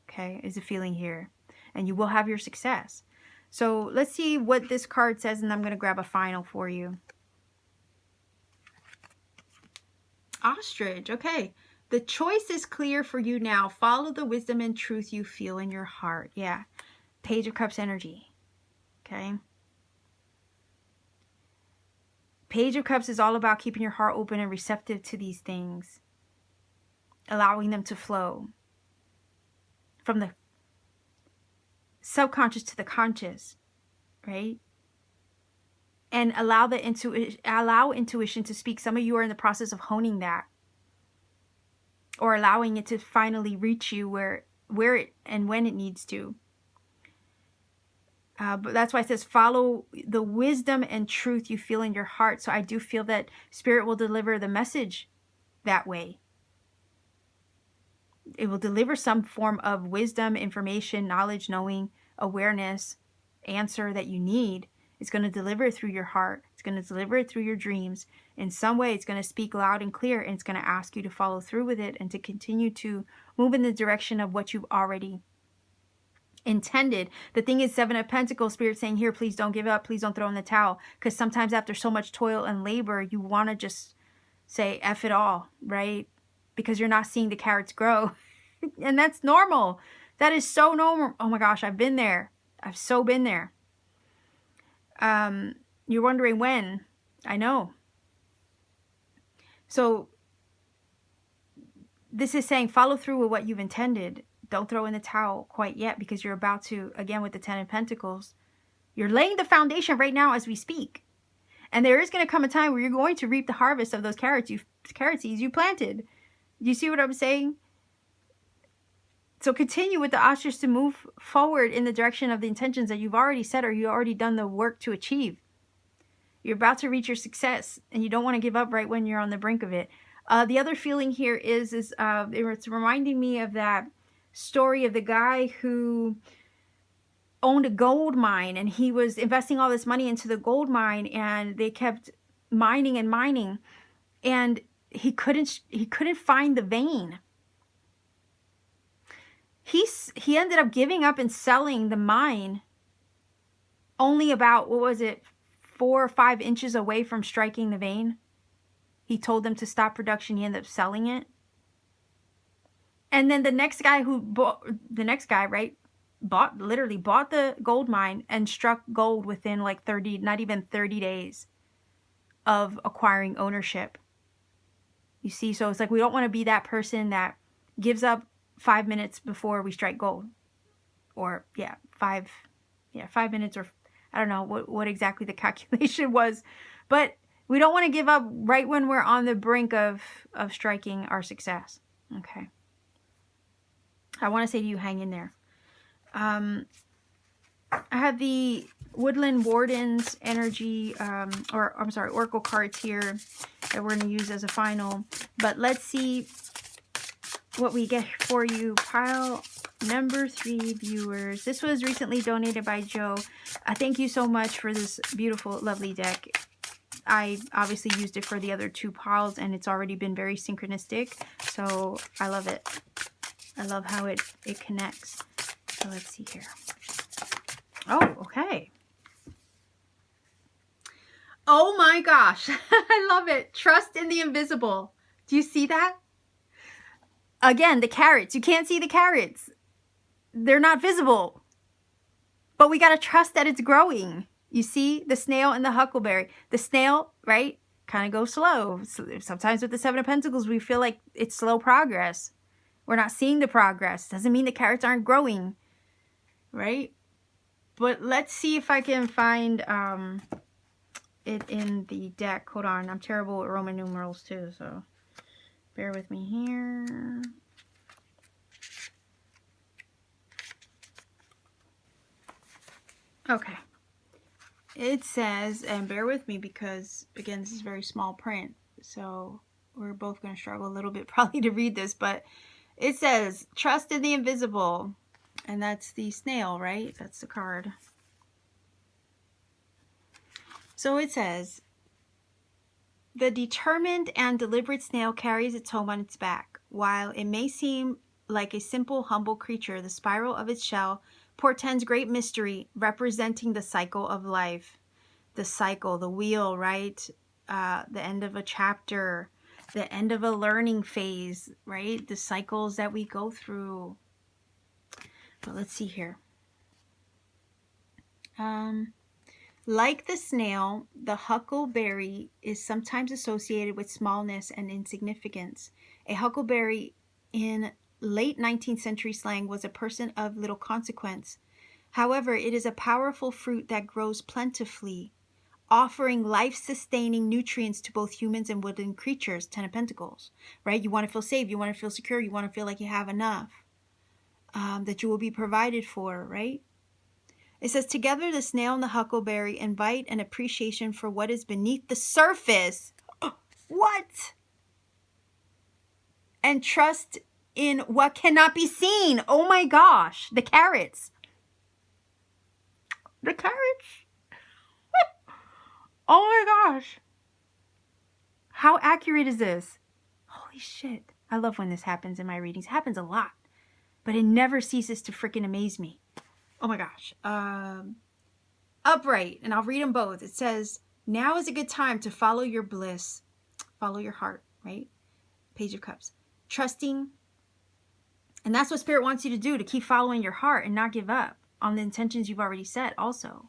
Okay, is a feeling here. And you will have your success. So let's see what this card says, and I'm going to grab a final for you. Ostrich, okay. The choice is clear for you now. Follow the wisdom and truth you feel in your heart. Yeah. Page of Cups energy. Okay. Page of Cups is all about keeping your heart open and receptive to these things. Allowing them to flow. From the subconscious to the conscious. Right? And allow intuition to speak. Some of you are in the process of honing that. Or allowing it to finally reach you where it and when it needs to. But that's why it says follow the wisdom and truth you feel in your heart. So I do feel that Spirit will deliver the message that way. It will deliver some form of wisdom, information, knowledge, knowing, awareness, answer that you need. It's going to deliver it through your heart. It's going to deliver it through your dreams. In some way, it's going to speak loud and clear, and it's going to ask you to follow through with it and to continue to move in the direction of what you've already intended. The thing is, Seven of Pentacles, Spirit saying here, please don't give up. Please don't throw in the towel. Because sometimes after so much toil and labor, you want to just say, F it all, right? Because you're not seeing the carrots grow. And that's normal. That is so normal. Oh my gosh, I've been there. I've so been there. You're wondering when. I know. So this is saying follow through with what you've intended. Don't throw in the towel quite yet, because you're about to, again, with the Ten of Pentacles, you're laying the foundation right now as we speak. And there is going to come a time where you're going to reap the harvest of those carrot seeds you planted. You see what I'm saying? So continue with the ostrich to move forward in the direction of the intentions that you've already set or you've already done the work to achieve. You're about to reach your success, and you don't want to give up right when you're on the brink of it. The other feeling here is it's reminding me of that story of the guy who owned a gold mine, and he was investing all this money into the gold mine, and they kept mining and mining, and he couldn't find the vein. He ended up giving up and selling the mine only about, 4 or 5 inches away from striking the vein. He told them to stop production. He ended up selling it. And then the next guy literally bought the gold mine and struck gold within like 30, not even 30 days of acquiring ownership. You see, so it's like we don't want to be that person that gives up 5 minutes before we strike gold. Or 5 minutes, or I don't know what exactly the calculation was. But we don't want to give up right when we're on the brink of striking our success. Okay. I want to say to you, hang in there. I have the Woodland Warden's energy, Oracle cards here that we're going to use as a final. But let's see what we get for you. Pile number 3, viewers. This was recently donated by Joe. Thank you so much for this beautiful, lovely deck. I obviously used it for the other 2 piles, and it's already been very synchronistic. So I love it. I love how it connects. So let's see here. Oh, okay. Oh my gosh. I love it. Trust in the invisible. Do you see that? Again, the carrots. You can't see the carrots. They're not visible. But we got to trust that it's growing. You see the snail and the huckleberry. The snail, right, kind of goes slow. Sometimes with the Seven of Pentacles, we feel like it's slow progress. We're not seeing the progress. Doesn't mean the carrots aren't growing, right? But let's see if I can find it in the deck. Hold on. I'm terrible with Roman numerals too, so bear with me here. Okay. It says, and bear with me because, again, this is very small print, so we're both going to struggle a little bit probably to read this, but it says, trust in the invisible, and that's the snail, right? That's the card. So it says, the determined and deliberate snail carries its home on its back. While it may seem like a simple, humble creature, the spiral of its shell portends great mystery, representing the cycle of life. The cycle, the wheel, right? The end of a chapter, the end of a learning phase, right? The cycles that we go through. But let's see here. Like the snail, the huckleberry is sometimes associated with smallness and insignificance. A huckleberry in late 19th century slang was a person of little consequence. However, it is a powerful fruit that grows plentifully, offering life-sustaining nutrients to both humans and woodland creatures. 10 of Pentacles, right? You want to feel safe, you want to feel secure, you want to feel like you have enough, that you will be provided for, right? It says, together the snail and the huckleberry invite an appreciation for what is beneath the surface. What? And trust in what cannot be seen. Oh my gosh. The carrots. The carrots. Oh my gosh. How accurate is this? Holy shit. I love when this happens in my readings. It happens a lot. But it never ceases to freaking amaze me. Oh my gosh. Upright, and I'll read them both. It says, now is a good time to follow your bliss. Follow your heart, right? Page of Cups. Trusting. And that's what Spirit wants you to do, to keep following your heart and not give up on the intentions you've already set also.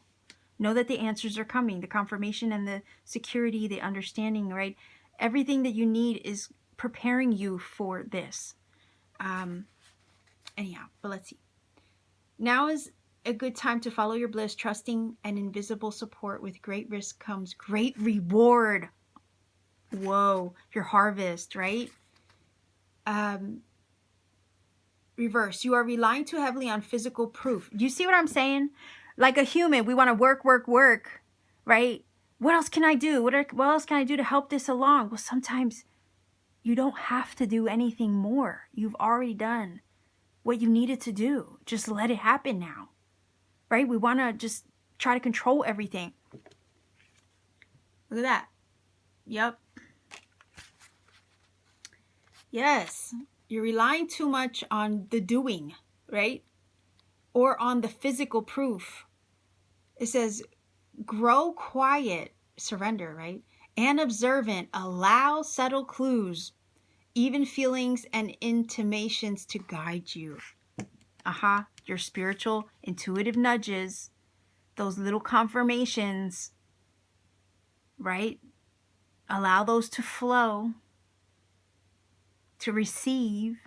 Know that the answers are coming. The confirmation and the security, the understanding, right? Everything that you need is preparing you for this. Anyhow, but let's see. Now is a good time to follow your bliss, trusting an invisible support. With great risk comes great reward. Whoa, your harvest, right? Reverse, you are relying too heavily on physical proof. Do you see what I'm saying? Like a human, we want to work, right? What else can I do? What else can I do to help this along? Well, sometimes you don't have to do anything more. You've already done what you needed to do. Just let it happen now. Right? We want to just try to control everything. Look at that. Yep. Yes. You're relying too much on the doing, right? Or on the physical proof. It says, grow quiet, surrender, right? And observant, allow subtle clues, even feelings and intimations to guide you. Your spiritual, intuitive nudges, those little confirmations, right? Allow those to flow, to receive,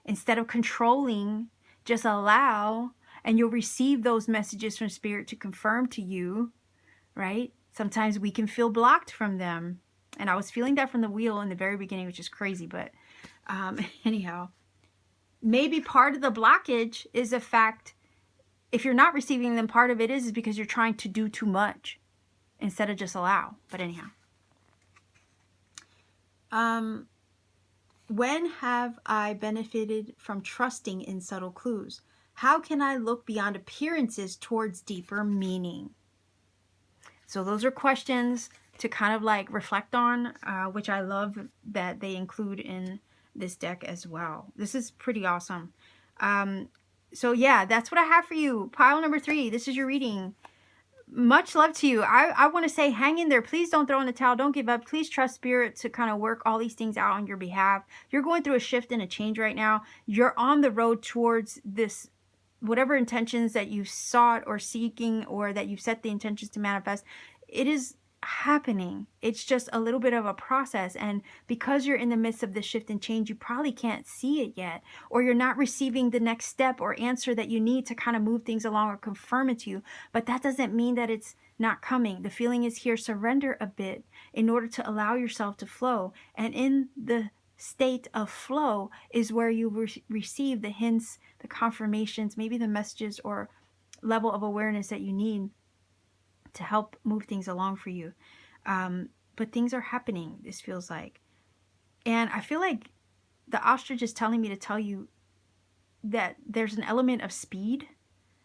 instead of controlling. Just allow, and you'll receive those messages from Spirit to confirm to you, right? Sometimes we can feel blocked from them. And I was feeling that from the wheel in the very beginning, which is crazy. But anyhow, maybe part of the blockage is the fact, if you're not receiving them, part of it is because you're trying to do too much instead of just allow. But anyhow. When have I benefited from trusting in subtle clues? How can I look beyond appearances towards deeper meaning? So those are questions to kind of like reflect on, which I love that they include in this deck as well. This is pretty awesome. So yeah, that's what I have for you. Pile number 3. This is your reading. Much love to you. I want to say, hang in there. Please don't throw in the towel. Don't give up. Please trust Spirit to kind of work all these things out on your behalf. You're going through a shift and a change right now. You're on the road towards this, whatever intentions that you've sought or seeking, or that you've set the intentions to manifest. It is happening. It's just a little bit of a process, and because you're in the midst of this shift and change, you probably can't see it yet, or you're not receiving the next step or answer that you need to kind of move things along or confirm it to you. But that doesn't mean that it's not coming. The feeling is here. Surrender a bit in order to allow yourself to flow, and in the state of flow is where you receive the hints, the confirmations, maybe the messages or level of awareness that you need to help move things along for you. But things are happening, this feels like. And I feel like the ostrich is telling me to tell you that there's an element of speed.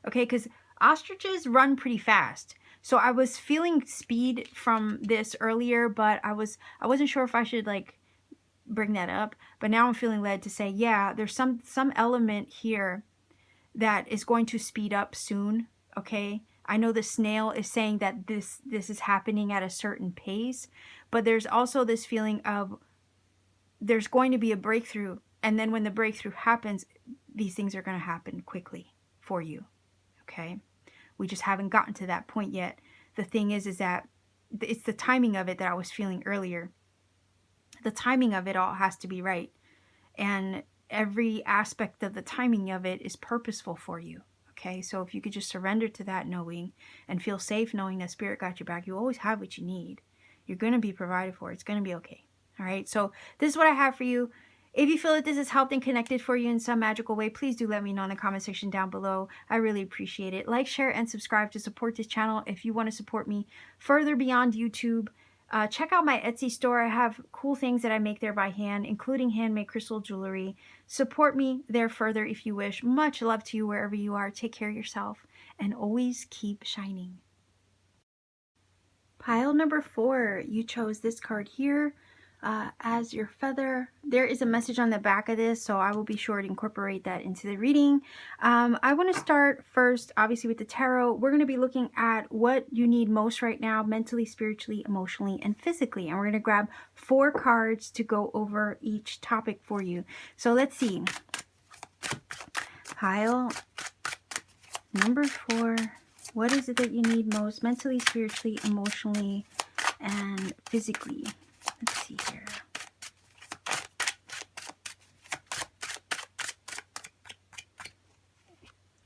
Okay, because ostriches run pretty fast. So I was feeling speed from this earlier, but I wasn't sure if I should like bring that up. But now I'm feeling led to say, yeah, there's some element here that is going to speed up soon. Okay, I know the snail is saying that this is happening at a certain pace, but there's also this feeling of there's going to be a breakthrough, and then when the breakthrough happens, these things are going to happen quickly for you. Okay, We just haven't gotten to that point yet. The thing is that it's the timing of it that I was feeling earlier. The timing of it all has to be right. And every aspect of the timing of it is purposeful for you. Okay, so if you could just surrender to that knowing and feel safe knowing that Spirit got your back, you always have what you need. You're going to be provided for. It's going to be okay. All right, so this is what I have for you. If you feel that this has helped and connected for you in some magical way, please do let me know in the comment section down below. I really appreciate it. Like, share, and subscribe to support this channel. If you want to support me further beyond YouTube, check out my Etsy store. I have cool things that I make there by hand, including handmade crystal jewelry. Support me there further if you wish. Much love to you wherever you are. Take care of yourself and always keep shining. Pile number 4, you chose this card here as your feather. There is a message on the back of this, so I will be sure to incorporate that into the reading. I want to start first, obviously, with the tarot. We're going to be looking at what you need most right now, mentally, spiritually, emotionally, and physically. And we're going to grab 4 cards to go over each topic for you. So let's see. Pile number 4. What is it that you need most mentally, spiritually, emotionally, and physically? Let's see here.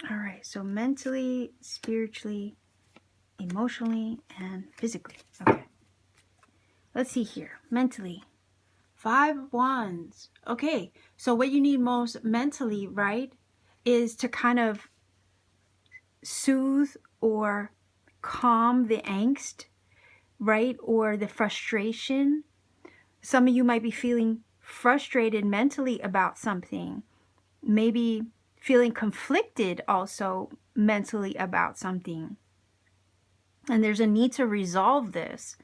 All right, so mentally, spiritually, emotionally, and physically. Okay. Let's see here. Mentally. 5 of Wands. Okay, so what you need most mentally, right, is to kind of soothe or calm the angst, right, or the frustration. Some of you might be feeling frustrated mentally about something, maybe feeling conflicted also mentally about something. And there's a need to resolve this,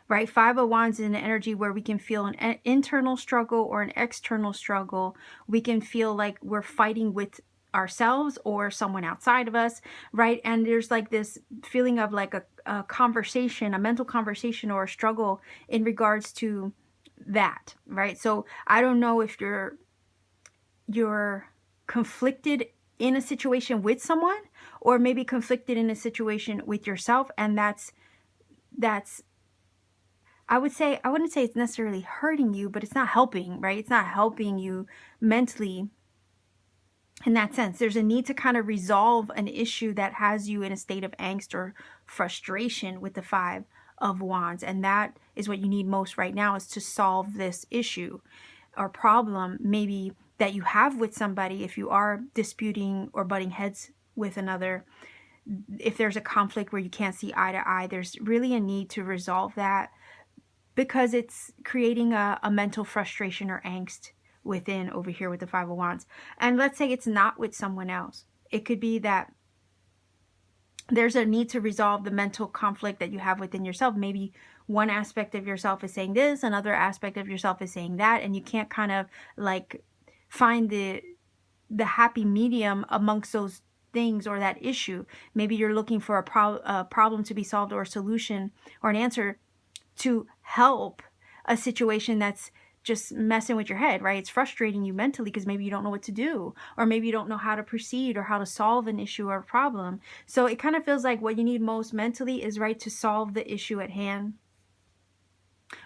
right? 5 of Wands is an energy where we can feel an internal struggle or an external struggle. We can feel like we're fighting with ourselves or someone outside of us, right? And there's like this feeling of like a conversation, a mental conversation or a struggle in regards to that, right? So I don't know if you're conflicted in a situation with someone, or maybe conflicted in a situation with yourself, and that's I wouldn't say it's necessarily hurting you, but it's not helping, right? It's not helping you mentally. In that sense, there's a need to kind of resolve an issue that has you in a state of angst or frustration with the 5 of Wands. And that is what you need most right now, is to solve this issue or problem maybe that you have with somebody. If you are disputing or butting heads with another, if there's a conflict where you can't see eye to eye, there's really a need to resolve that, because it's creating a mental frustration or angst within over here with the 5 of Wands. And let's say it's not with someone else. It could be that there's a need to resolve the mental conflict that you have within yourself. Maybe one aspect of yourself is saying this, another aspect of yourself is saying that, and you can't kind of like find the happy medium amongst those things or that issue. Maybe you're looking for a problem to be solved, or a solution or an answer to help a situation that's just messing with your head, right? It's frustrating you mentally because maybe you don't know what to do, or maybe you don't know how to proceed or how to solve an issue or a problem. So it kind of feels like what you need most mentally is, right, to solve the issue at hand,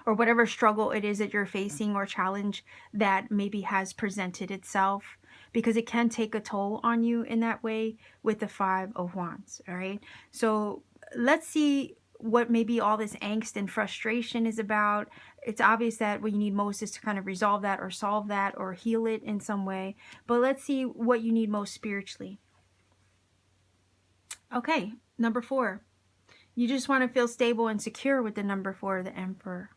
or whatever struggle it is that you're facing or challenge that maybe has presented itself, because it can take a toll on you in that way with the 5 of Wands. All right, so let's see what maybe all this angst and frustration is about. It's obvious that what you need most is to kind of resolve that or solve that or heal it in some way. But let's see what you need most spiritually. Okay, number 4. You just want to feel stable and secure with the number 4, the Emperor.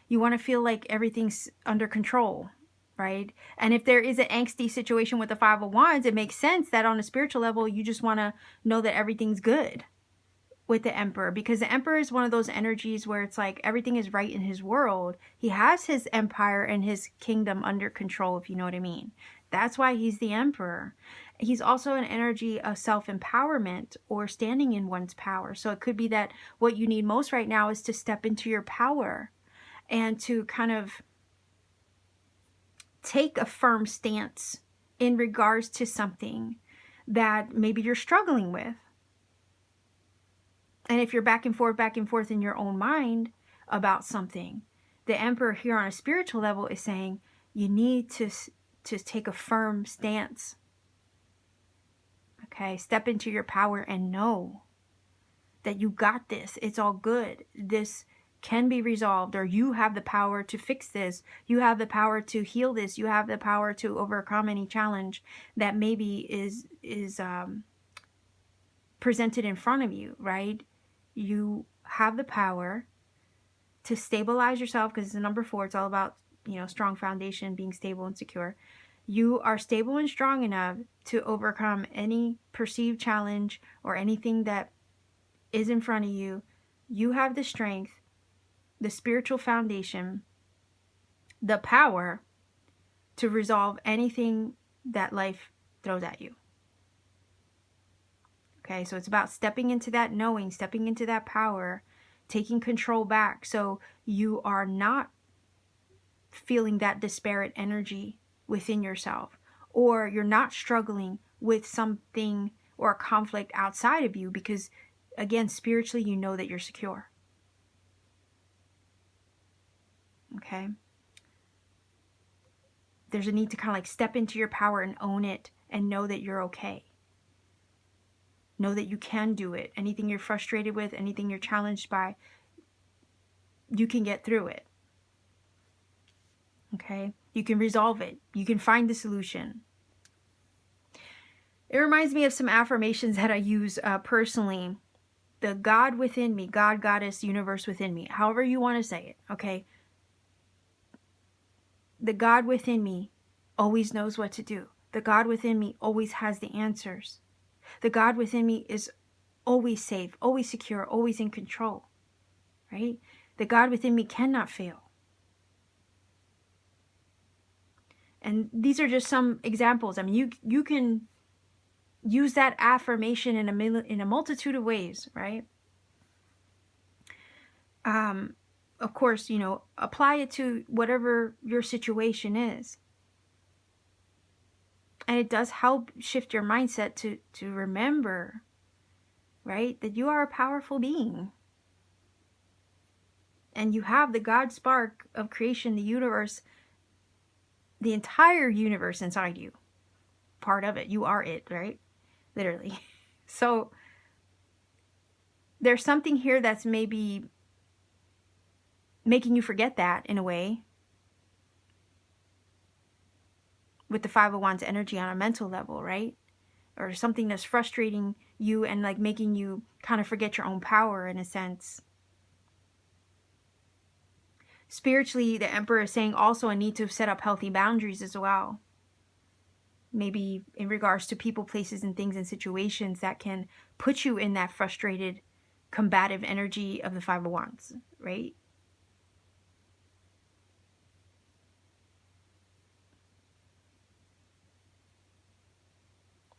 You want to feel like everything's under control, right? And if there is an angsty situation with the 5 of Wands, it makes sense that on a spiritual level, you just want to know that everything's good with the Emperor, because the Emperor is one of those energies where it's like everything is right in his world. He has his empire and his kingdom under control, if you know what I mean. That's why he's the Emperor. He's also an energy of self-empowerment or standing in one's power. So it could be that what you need most right now is to step into your power and to kind of take a firm stance in regards to something that maybe you're struggling with. And if you're back and forth in your own mind about something, the Emperor here on a spiritual level is saying you need to take a firm stance. Okay, step into your power and know that you got this. It's all good. This can be resolved, or you have the power to fix this. You have the power to heal this. You have the power to overcome any challenge that maybe is presented in front of you, right? You have the power to stabilize yourself, because it's the number 4. It's all about, strong foundation, being stable and secure. You are stable and strong enough to overcome any perceived challenge or anything that is in front of you. You have the strength, the spiritual foundation, the power to resolve anything that life throws at you. Okay, so it's about stepping into that knowing, stepping into that power, taking control back, so you are not feeling that disparate energy within yourself, or you're not struggling with something or a conflict outside of you, because again, spiritually, you know that you're secure. Okay? There's a need to kind of like step into your power and own it and know that you're okay. Know that you can do it. Anything you're frustrated with, anything you're challenged by, you can get through it. Okay? You can resolve it. You can find the solution. It reminds me of some affirmations that I use personally. The God within me, God, Goddess, universe within me, however you want to say it, okay? The God within me always knows what to do. The God within me always has the answers. The God within me is always safe, always secure, always in control, right? The God within me cannot fail. And these are just some examples. I mean, you can use that affirmation in a multitude of ways, right? Of course, apply it to whatever your situation is. And it does help shift your mindset to remember, right, that you are a powerful being. And you have the God spark of creation, the universe, the entire universe inside you. Part of it. You are it, right? Literally. So there's something here that's maybe making you forget that in a way, with the 5 of Wands energy on a mental level, right? Or something that's frustrating you and like making you kind of forget your own power in a sense. Spiritually, the Emperor is saying also a need to set up healthy boundaries as well. Maybe in regards to people, places, and things and situations that can put you in that frustrated, combative energy of the 5 of Wands, right?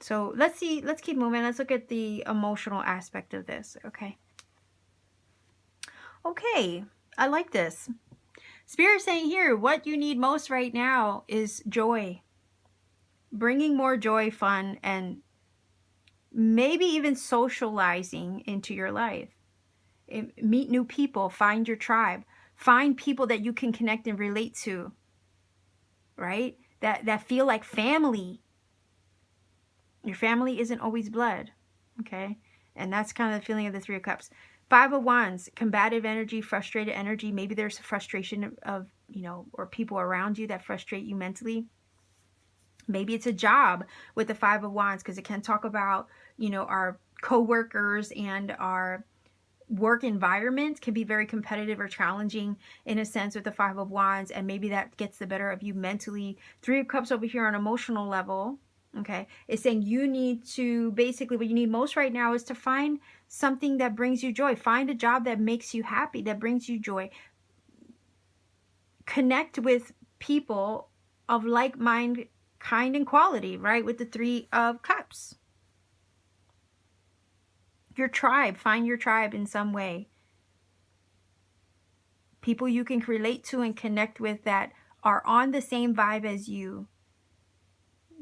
So let's keep moving. Let's look at the emotional aspect of this, okay? Okay, I like this. Spirit saying here, what you need most right now is joy. Bringing more joy, fun, and maybe even socializing into your life. Meet new people, find your tribe, find people that you can connect and relate to, right? That feel like family. Your family isn't always blood, okay? And that's kind of the feeling of the 3 of Cups. 5 of Wands, combative energy, frustrated energy. Maybe there's a frustration of, or people around you that frustrate you mentally. Maybe it's a job with the 5 of Wands, because it can talk about, our co-workers and our work environment can be very competitive or challenging in a sense with the 5 of Wands, and maybe that gets the better of you mentally. 3 of Cups over here on emotional level, okay, it's saying you need to, basically what you need most right now is to find something that brings you joy. Find a job that makes you happy, that brings you joy. Connect with people of like mind, kind, and quality, right? With the 3 of Cups. Your tribe, find your tribe in some way. People you can relate to and connect with that are on the same vibe as you.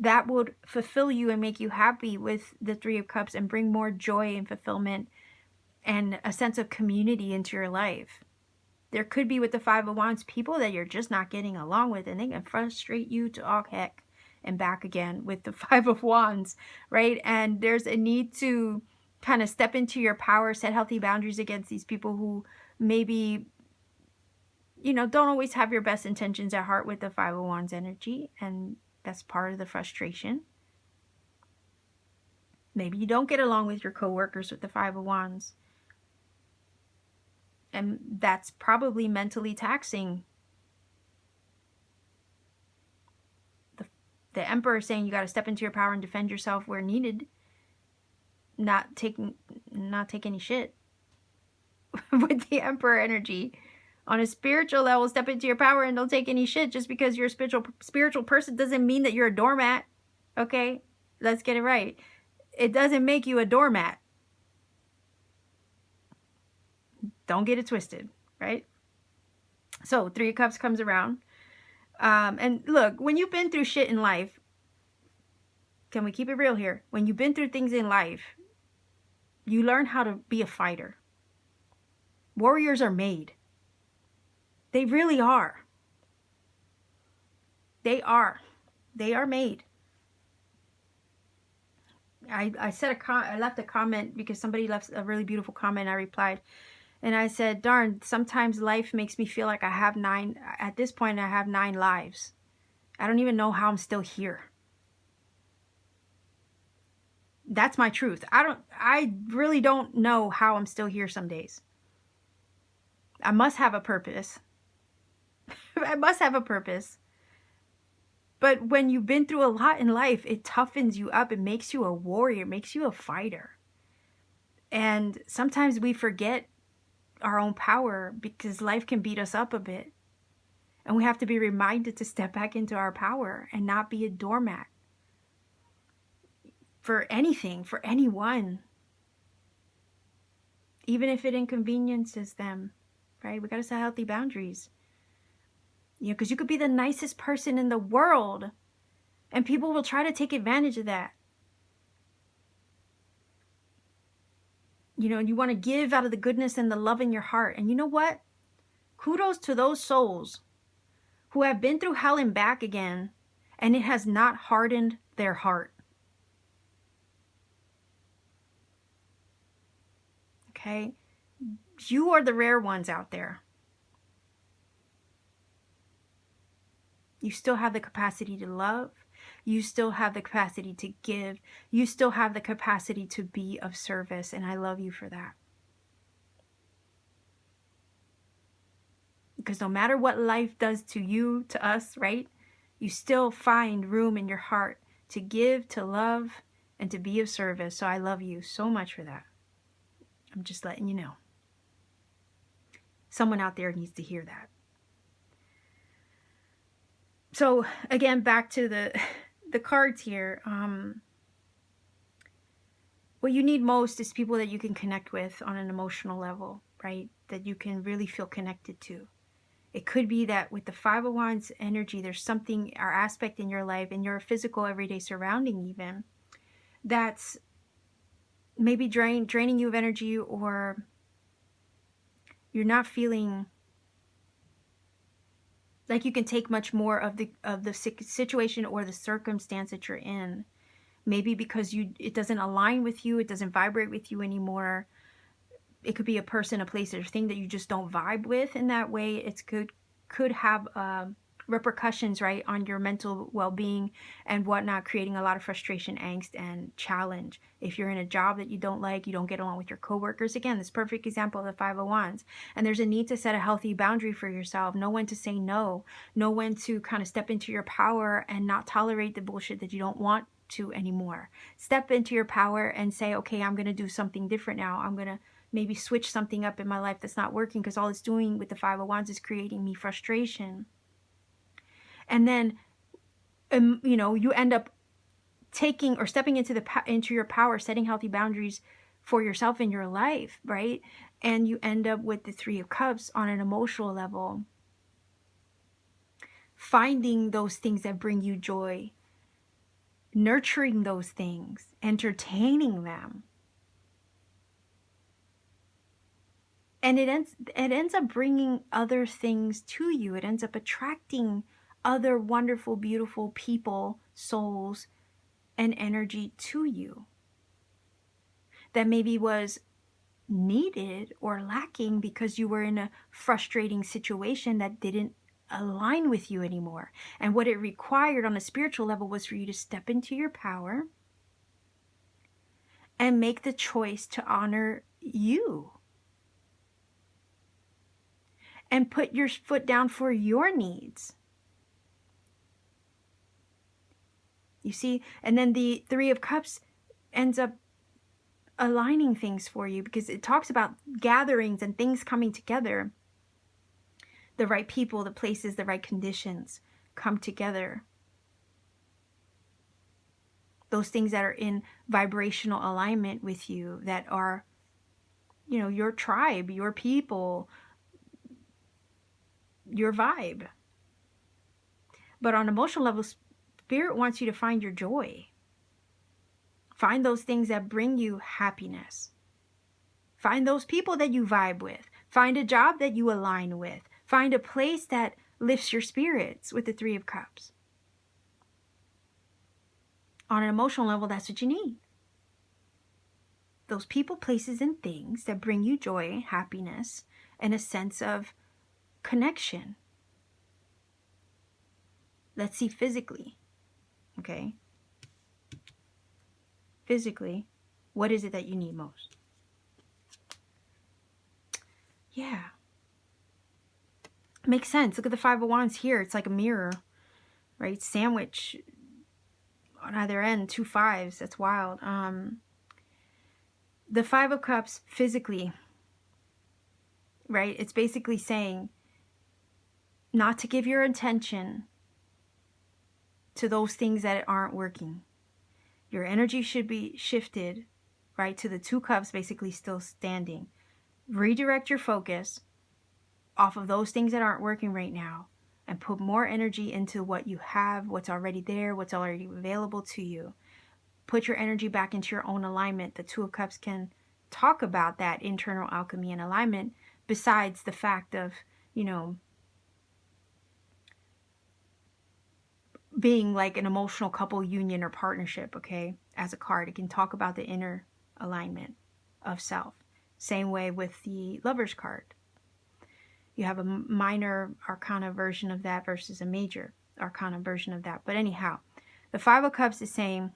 That would fulfill you and make you happy with the 3 of Cups and bring more joy and fulfillment and a sense of community into your life. There could be with the Five of Wands people that you're just not getting along with, and they can frustrate you to all heck and back again with the Five of Wands, right? And there's a need to kind of step into your power, set healthy boundaries against these people who maybe, you know, don't always have your best intentions at heart with the Five of Wands energy, and that's part of the frustration. Maybe you don't get along with your coworkers with the Five of Wands, and that's probably mentally taxing. The Emperor is saying you got to step into your power and defend yourself where needed, not take any shit with the Emperor energy. On a spiritual level, step into your power and don't take any shit. Just because you're a spiritual person doesn't mean that you're a doormat. Okay? Let's get it right. It doesn't make you a doormat. Don't get it twisted, right? So, Three of Cups comes around. And look, when you've been through shit in life, can we keep it real here? When you've been through things in life, you learn how to be a fighter. Warriors are made. They really are. They are. They are made. I left a comment because somebody left a really beautiful comment. I replied, and I said, darn, sometimes life makes me feel like at this point I have 9 lives. I don't even know how I'm still here. That's my truth. I really don't know how I'm still here some days. I must have a purpose. I must have a purpose. But when you've been through a lot in life, it toughens you up. It makes you a warrior. It makes you a fighter. And sometimes we forget our own power because life can beat us up a bit. And we have to be reminded to step back into our power and not be a doormat for anything, for anyone. Even if it inconveniences them, right? We got to set healthy boundaries. You know, because you could be the nicest person in the world and people will try to take advantage of that. You know, and you want to give out of the goodness and the love in your heart. And you know what? Kudos to those souls who have been through hell and back again, and it has not hardened their heart. Okay? You are the rare ones out there. You still have the capacity to love. You still have the capacity to give. You still have the capacity to be of service. And I love you for that. Because no matter what life does to you, to us, right? You still find room in your heart to give, to love, and to be of service. So I love you so much for that. I'm just letting you know. Someone out there needs to hear that. So again, back to the cards here. What you need most is people that you can connect with on an emotional level, right? That you can really feel connected to. It could be that with the Five of Wands energy, there's something or aspect in your life, in your physical everyday surrounding even, that's maybe draining you of energy, or you're not feeling like you can take much more of the situation or the circumstance that you're in. Maybe because it doesn't align with you, it doesn't vibrate with you anymore. It could be a person, a place, or a thing that you just don't vibe with in that way. It could have repercussions, right, on your mental well-being and whatnot, creating a lot of frustration, angst, and challenge. If you're in a job that you don't like, you don't get along with your coworkers, again, this perfect example of the Five of Wands. And there's a need to set a healthy boundary for yourself. Know when to say no. Know when to kind of step into your power and not tolerate the bullshit that you don't want to anymore. Step into your power and say, okay, I'm going to do something different now. I'm going to maybe switch something up in my life that's not working, because all it's doing with the Five of Wands is creating me frustration. And then, you know, you end up taking or stepping into your power, setting healthy boundaries for yourself in your life, right? And you end up with the Three of Cups on an emotional level, finding those things that bring you joy, nurturing those things, entertaining them. And it ends up bringing other things to you. It ends up attracting other wonderful, beautiful people, souls, and energy to you that maybe was needed or lacking because you were in a frustrating situation that didn't align with you anymore. And what it required on a spiritual level was for you to step into your power and make the choice to honor you and put your foot down for your needs. You see? And then the Three of Cups ends up aligning things for you, because it talks about gatherings and things coming together. The right people, the places, the right conditions come together. Those things that are in vibrational alignment with you, that are, your tribe, your people, your vibe. But on emotional level, Spirit wants you to find your joy. Find those things that bring you happiness. Find those people that you vibe with. Find a job that you align with. Find a place that lifts your spirits with the Three of Cups. On an emotional level, that's what you need. Those people, places, and things that bring you joy, happiness, and a sense of connection. Let's see physically. Okay? Physically, what is it that you need most? Yeah. Makes sense. Look at the Five of Wands here. It's like a mirror, right? Sandwich on either end, 2 5s. That's wild. The Five of Cups physically, right? It's basically saying not to give your attention to those things that aren't working. Your energy should be shifted, right, to the 2 cups basically still standing. Redirect your focus off of those things that aren't working right now and put more energy into what you have, what's already there, what's already available to you. Put your energy back into your own alignment. The 2 of Cups can talk about that internal alchemy and alignment, besides the fact of, being like an emotional couple union or partnership, okay? As a card, it can talk about the inner alignment of self. Same way with the Lover's card. You have a minor arcana version of that versus a major arcana version of that. But anyhow, the Five of Cups is saying,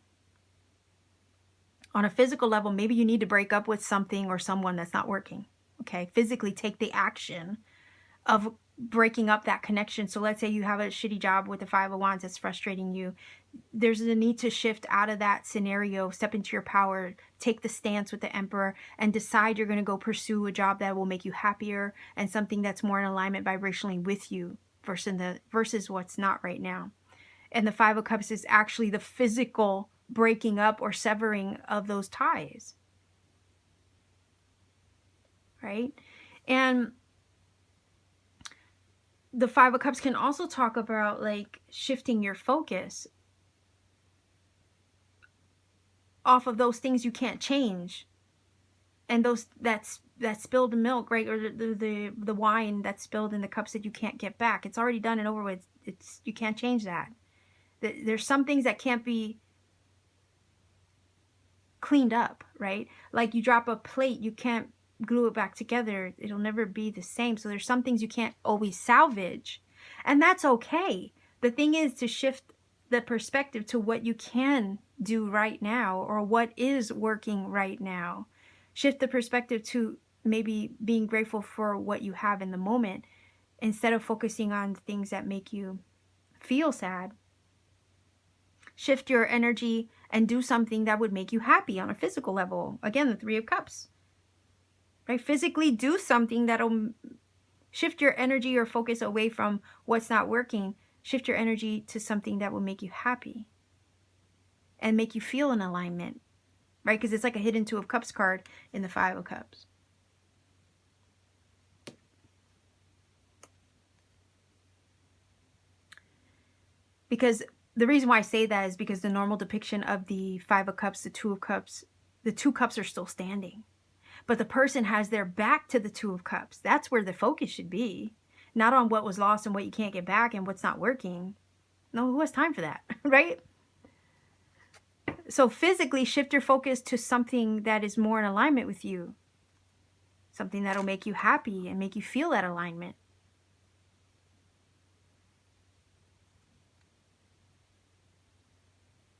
on a physical level, maybe you need to break up with something or someone that's not working, okay? Physically take the action of breaking up that connection. So let's say you have a shitty job with the Five of Wands that's frustrating you. There's a need to shift out of that scenario, step into your power, take the stance with the Emperor, and decide you're going to go pursue a job that will make you happier and something that's more in alignment vibrationally with you versus what's not right now. And the Five of Cups is actually the physical breaking up or severing of those ties, right? And the Five of Cups can also talk about like shifting your focus off of those things you can't change, and those that spilled milk, right, or the wine that's spilled in the cups that you can't get back. It's already done and over with. You can't change that. There's some things that can't be cleaned up, right? Like you drop a plate, you can't glue it back together. It'll never be the same. So there's some things you can't always salvage, and that's okay. The thing is to shift the perspective to what you can do right now, or what is working right now. Shift the perspective to maybe being grateful for what you have in the moment, instead of focusing on things that make you feel sad. Shift your energy and do something that would make you happy on a physical level. Again, the Three of Cups. Right? Physically do something that'll shift your energy or focus away from what's not working. Shift your energy to something that will make you happy and make you feel in alignment. Right? Because it's like a hidden Two of Cups card in the Five of Cups. Because the reason why I say that is because the normal depiction of the Five of Cups, the Two of Cups, the 2 cups are still standing. but the person has their back to the Two of Cups. That's where the focus should be, not on what was lost and what you can't get back and what's not working. No, who has time for that, right? So physically shift your focus to something that is more in alignment with you, something that'll make you happy and make you feel that alignment.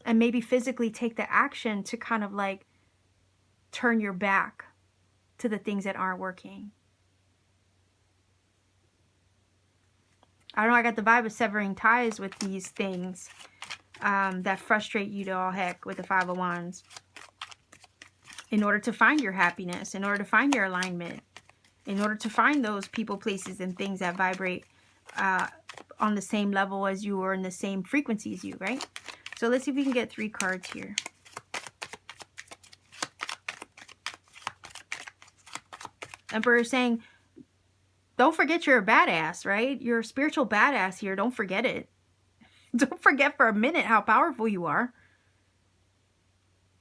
And maybe physically take the action to kind of like turn your back to the things that aren't working. I don't know, I got the vibe of severing ties with these things that frustrate you to all heck with the Five of Wands. In order to find your happiness, in order to find your alignment, in order to find those people, places, and things that vibrate on the same level as you or in the same frequency as you, right? So let's see if we can get 3 cards here. Emperor is saying, don't forget you're a badass, right? You're a spiritual badass here. Don't forget it. Don't forget for a minute how powerful you are.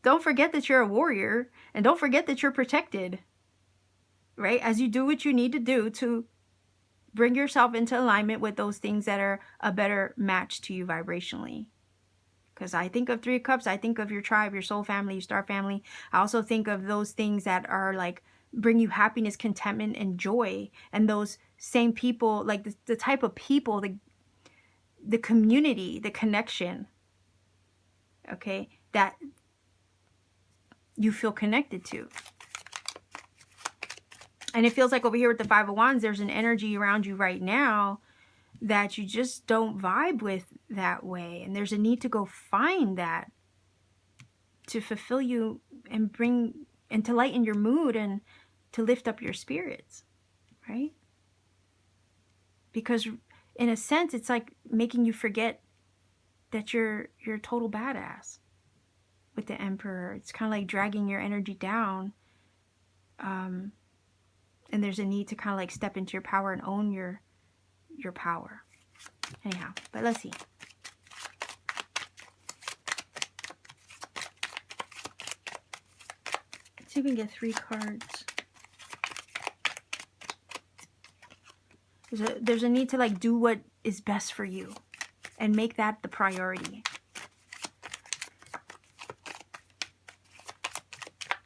Don't forget that you're a warrior. And don't forget that you're protected, right? As you do what you need to do to bring yourself into alignment with those things that are a better match to you vibrationally. Because I think of 3 of Cups, I think of your tribe, your soul family, your star family. I also think of those things that are like bring you happiness, contentment, and joy. And those same people, like the type of people, the community, the connection, okay, that you feel connected to. And it feels like over here with the Five of Wands, there's an energy around you right now that you just don't vibe with that way. And there's a need to go find that to fulfill you and bring and to lighten your mood and to lift up your spirits, right? Because in a sense, it's like making you forget that you're a total badass with the Emperor. It's kind of like dragging your energy down. And there's a need to kind of like step into your power and own your power. Anyhow, but let's see. Let's see if we can get 3 cards. There's a need to like do what is best for you and make that the priority.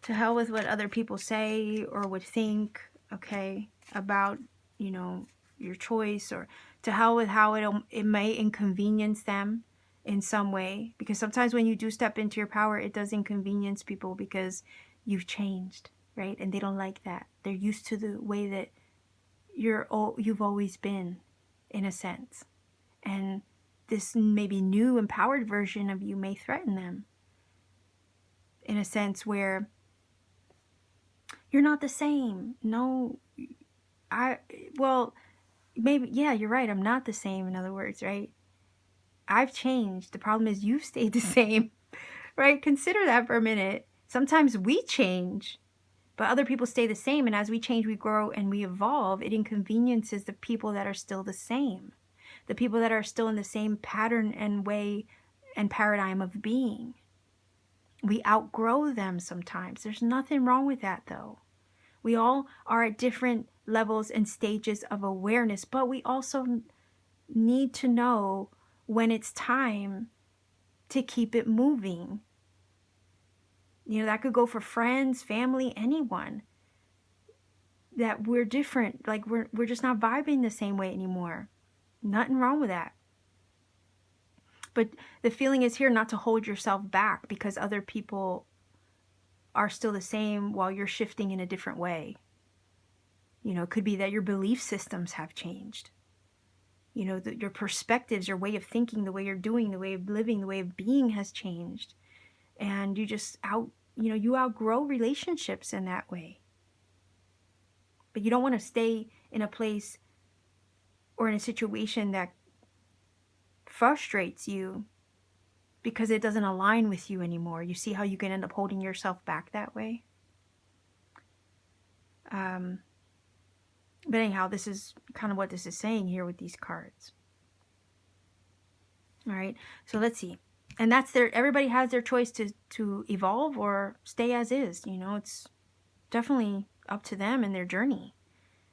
To hell with what other people say or would think, okay, about, you know, your choice, or to hell with how it may inconvenience them in some way. Because sometimes when you do step into your power, it does inconvenience people because you've changed, right? And they don't like that. They're used to the way that you've always been, in a sense. And this maybe new empowered version of you may threaten them in a sense where you're not the same. No, well, maybe, yeah, you're right. I'm not the same, in other words, right? I've changed. The problem is you've stayed the same, right? Consider that for a minute. Sometimes we change, but other people stay the same. And as we change, we grow and we evolve. It inconveniences the people that are still the same. The people that are still in the same pattern and way and paradigm of being. We outgrow them sometimes. There's nothing wrong with that, though. We all are at different levels and stages of awareness, but we also need to know when it's time to keep it moving. You know, that could go for friends, family, anyone. That we're different. Like we're just not vibing the same way anymore. Nothing wrong with that. But the feeling is here not to hold yourself back because other people are still the same while you're shifting in a different way. You know, it could be that your belief systems have changed. You know, your perspectives, your way of thinking, the way you're doing, the way of living, the way of being has changed. And you just you outgrow relationships in that way. But you don't want to stay in a place or in a situation that frustrates you because it doesn't align with you anymore. You see how you can end up holding yourself back that way? But anyhow, this is kind of what this is saying here with these cards. All right, so let's see. And that's everybody has their choice to evolve or stay as is. You know, it's definitely up to them and their journey.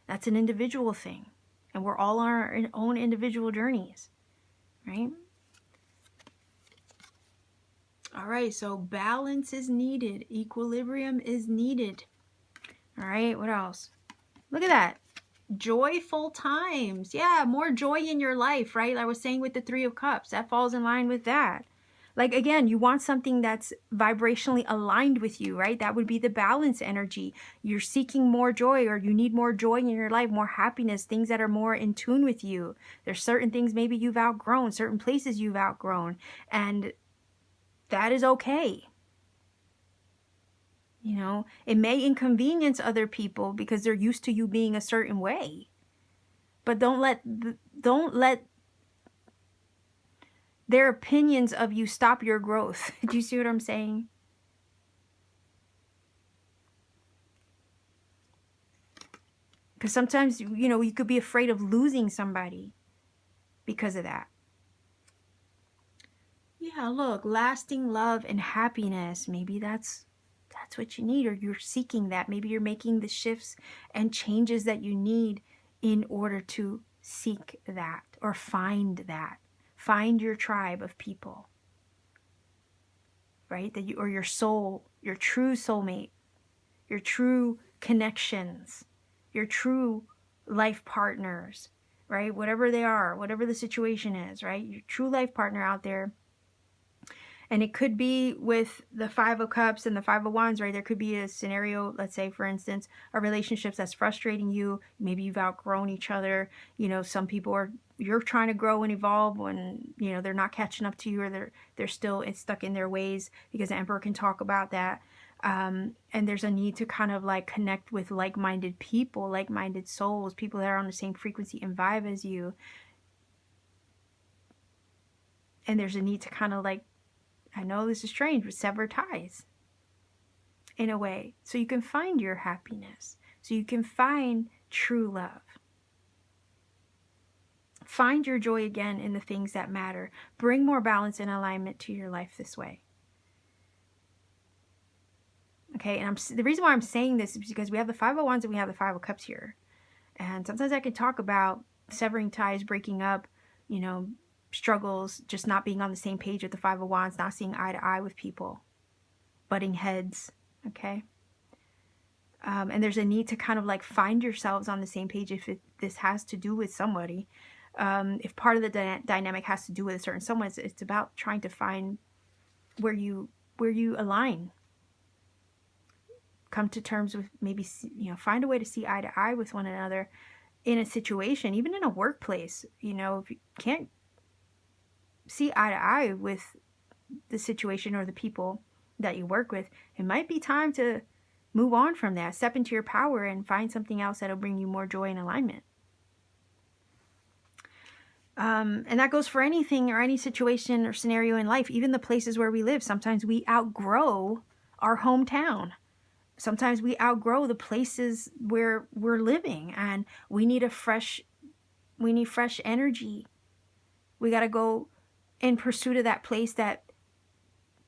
That's an individual thing. And we're all on our own individual journeys, right? All right, so balance is needed. Equilibrium is needed. All right, what else? Look at that. Joyful times. Yeah, more joy in your life, right? I was saying with the Three of Cups, that falls in line with that. Like, again, you want something that's vibrationally aligned with you, right? That would be the balance energy. You're seeking more joy, or you need more joy in your life, more happiness, things that are more in tune with you. There's certain things maybe you've outgrown, certain places you've outgrown, and that is okay. You know, it may inconvenience other people because they're used to you being a certain way. But don't let their opinions of you stop your growth. Do you see what I'm saying? Because sometimes, you know, you could be afraid of losing somebody because of that. Yeah, look, lasting love and happiness. Maybe that's what you need, or you're seeking that. Maybe you're making the shifts and changes that you need in order to seek that or find that. Find your tribe of people, right? That you, or your soul, your true soulmate, your true connections, your true life partners, right? Whatever they are, whatever the situation is, right? Your true life partner out there. And it could be with the Five of Cups and the Five of Wands, right? There could be a scenario, let's say, for instance, a relationship that's frustrating you. Maybe you've outgrown each other. You know, some people are, you're trying to grow and evolve when, you know, they're not catching up to you, or they're still stuck in their ways, because the Emperor can talk about that. And there's a need to kind of like connect with like-minded people, like-minded souls, people that are on the same frequency and vibe as you. And there's a need to kind of like, I know this is strange, but sever ties in a way, so you can find your happiness, so you can find true love. Find your joy again in the things that matter. Bring more balance and alignment to your life this way. Okay, and the reason why I'm saying this is because we have the Five of Wands and we have the Five of Cups here. And sometimes I can talk about severing ties, breaking up, you know, struggles, just not being on the same page with the Five of Wands, not seeing eye to eye with people, butting heads, okay? And there's a need to kind of like find yourselves on the same page if this has to do with somebody. If part of the dynamic has to do with a certain someone, it's about trying to find where you align. Come to terms with, maybe, you know, find a way to see eye to eye with one another in a situation, even in a workplace. You know, if you can't see eye to eye with the situation or the people that you work with, it might be time to move on from that, step into your power and find something else that'll bring you more joy and alignment. And that goes for anything or any situation or scenario in life, even the places where we live. Sometimes we outgrow our hometown. Sometimes we outgrow the places where we're living, and we need fresh energy. We got to go in pursuit of that place that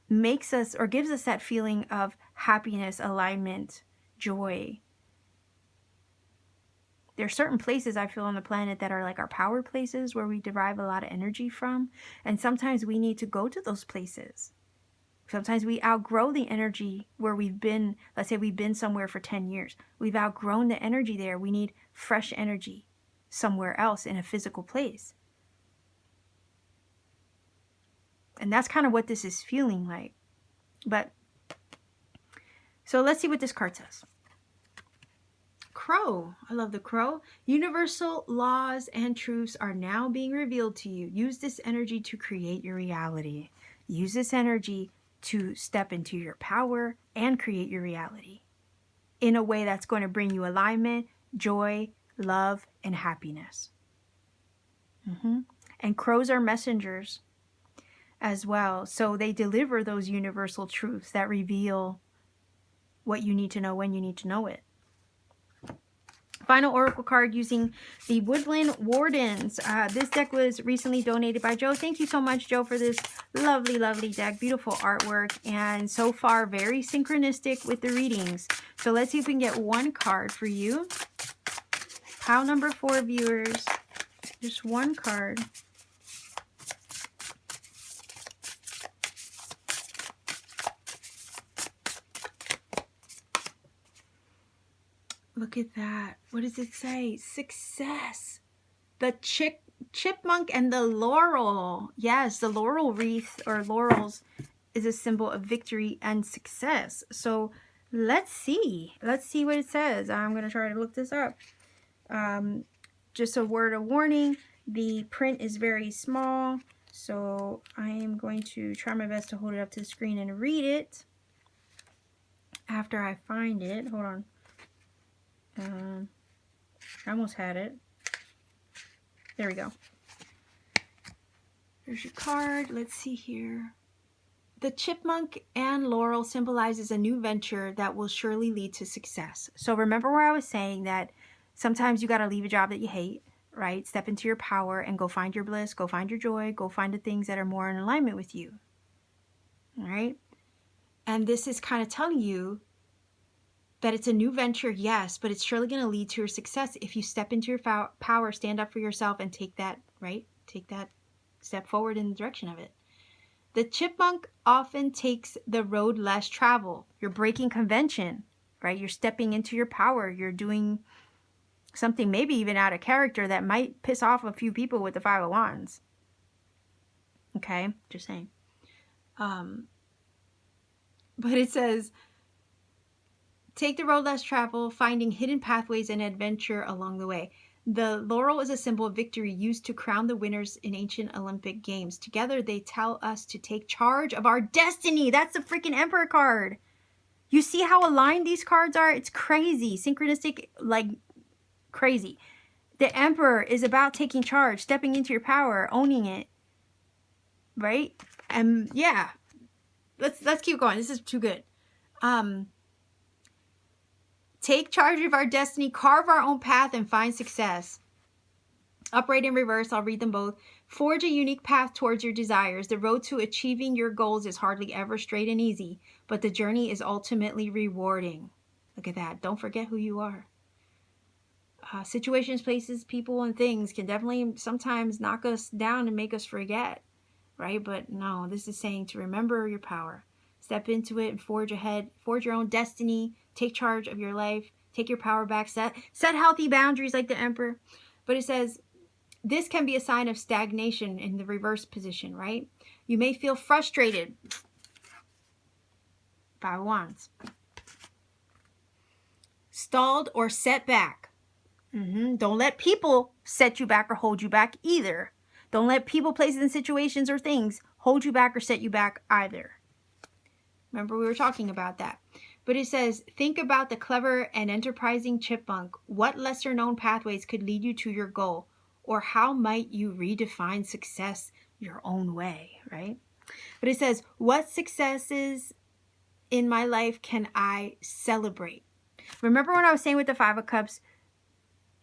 makes us or gives us that feeling of happiness, alignment, joy. There are certain places I feel on the planet that are like our power places, where we derive a lot of energy from. And sometimes we need to go to those places. Sometimes we outgrow the energy where we've been. Let's say we've been somewhere for 10 years. We've outgrown the energy there. We need fresh energy somewhere else in a physical place. And that's kind of what this is feeling like. But, so let's see what this card says. Crow. I love the crow. Universal laws and truths are now being revealed to you. Use this energy to create your reality. Use this energy to step into your power and create your reality in a way that's going to bring you alignment, joy, love, and happiness. And crows are messengers as well. So they deliver those universal truths that reveal what you need to know when you need to know it. Final Oracle card using the Woodland Wardens. This deck was recently donated by Joe. Thank you so much, Joe, for this lovely, lovely deck. Beautiful artwork. And so far, very synchronistic with the readings. So let's see if we can get one card for you. Pile number 4, viewers. Just one card. Look at that. What does it say? Success. The chipmunk and the laurel. Yes, the laurel wreath or laurels is a symbol of victory and success. So let's see. Let's see what it says. I'm going to try to look this up. Just a word of warning. The print is very small. So I am going to try my best to hold it up to the screen and read it after I find it. Hold on. I almost had it. There we go. There's your card. Let's see here. The chipmunk and laurel symbolizes a new venture that will surely lead to success. So remember where I was saying that sometimes you got to leave a job that you hate, right? Step into your power and go find your bliss, go find your joy, go find the things that are more in alignment with you. All right? And this is kind of telling you that it's a new venture, yes, but it's surely going to lead to your success if you step into your power, stand up for yourself, and take that, right? Take that step forward in the direction of it. The chipmunk often takes the road less traveled. You're breaking convention, right? You're stepping into your power. You're doing something maybe even out of character that might piss off a few people with the 5 of Wands. Okay, just saying. But it says, take the road less traveled, finding hidden pathways and adventure along the way. The laurel is a symbol of victory used to crown the winners in ancient Olympic games. Together, they tell us to take charge of our destiny. That's the freaking Emperor card. You see how aligned these cards are? It's crazy. Synchronistic, like crazy. The Emperor is about taking charge, stepping into your power, owning it. Right? And yeah. Let's keep going. This is too good. Take charge of our destiny, carve our own path, and find success. Upright and reverse, I'll read them both. Forge a unique path towards your desires. The road to achieving your goals is hardly ever straight and easy, but the journey is ultimately rewarding. Look at that. Don't forget who you are. Situations, places, people, and things can definitely sometimes knock us down and make us forget, right? But no, this is saying to remember your power. Step into it and forge ahead. Forge your own destiny. Take charge of your life. Take your power back. Set healthy boundaries like the Emperor. But it says, this can be a sign of stagnation in the reverse position, right? You may feel frustrated. 5 of Wands. Stalled or set back. Don't let people set you back or hold you back either. Don't let people, places, and situations or things hold you back or set you back either. Remember, we were talking about that. But it says, think about the clever and enterprising chipmunk. What lesser known pathways could lead you to your goal? Or how might you redefine success your own way, right? But it says, what successes in my life can I celebrate? Remember when I was saying with the 5 of Cups,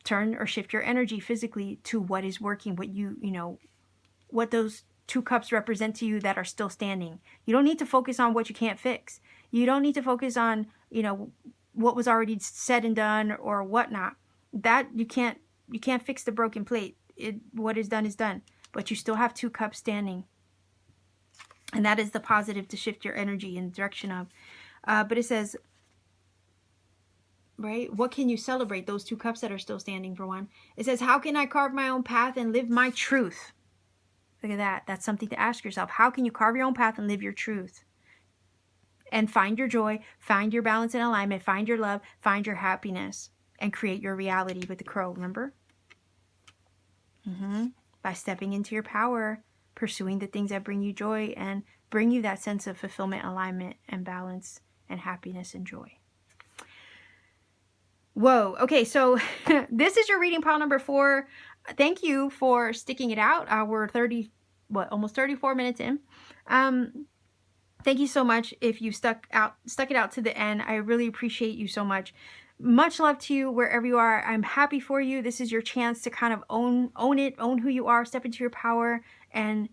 turn or shift your energy physically to what is working, what you know, what those 2 cups represent to you that are still standing. You don't need to focus on what you can't fix. You don't need to focus on, what was already said and done or whatnot. That you can't fix the broken plate. What is done is done. But you still have 2 cups standing. And that is the positive to shift your energy in the direction of. But it says, right, what can you celebrate? Those 2 cups that are still standing, for one. It says, how can I carve my own path and live my truth? Look at that. That's something to ask yourself. How can you carve your own path and live your truth? And find your joy, find your balance and alignment, find your love, find your happiness, and create your reality with the crow, remember? By stepping into your power, pursuing the things that bring you joy and bring you that sense of fulfillment, alignment, and balance, and happiness and joy. Whoa. Okay, so this is your reading pile number 4. Thank you for sticking it out. We're almost 34 minutes in. Thank you so much if you stuck it out to the end. I really appreciate you so much. Much love to you wherever you are. I'm happy for you. This is your chance to kind of own it, own who you are, step into your power, and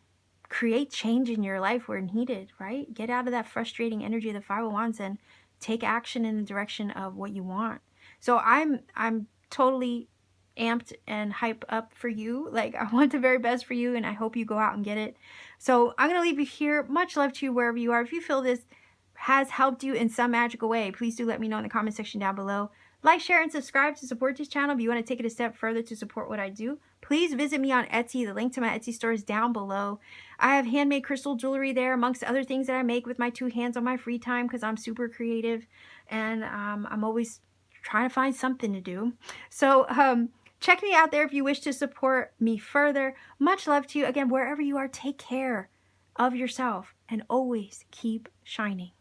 create change in your life where needed, right? Get out of that frustrating energy of the 5 of Wands and take action in the direction of what you want. So I'm totally amped and hype up for you. Like, I want the very best for you, and I hope you go out and get it. So I'm going to leave you here. Much love to you wherever you are. If you feel this has helped you in some magical way, please do let me know in the comment section down below. Like, share, and subscribe to support this channel. If you want to take it a step further to support what I do, please visit me on Etsy. The link to my Etsy store is down below. I have handmade crystal jewelry there, amongst other things that I make with my 2 hands on my free time, because I'm super creative, and I'm always trying to find something to do. So check me out there if you wish to support me further. Much love to you. Again, wherever you are, take care of yourself and always keep shining.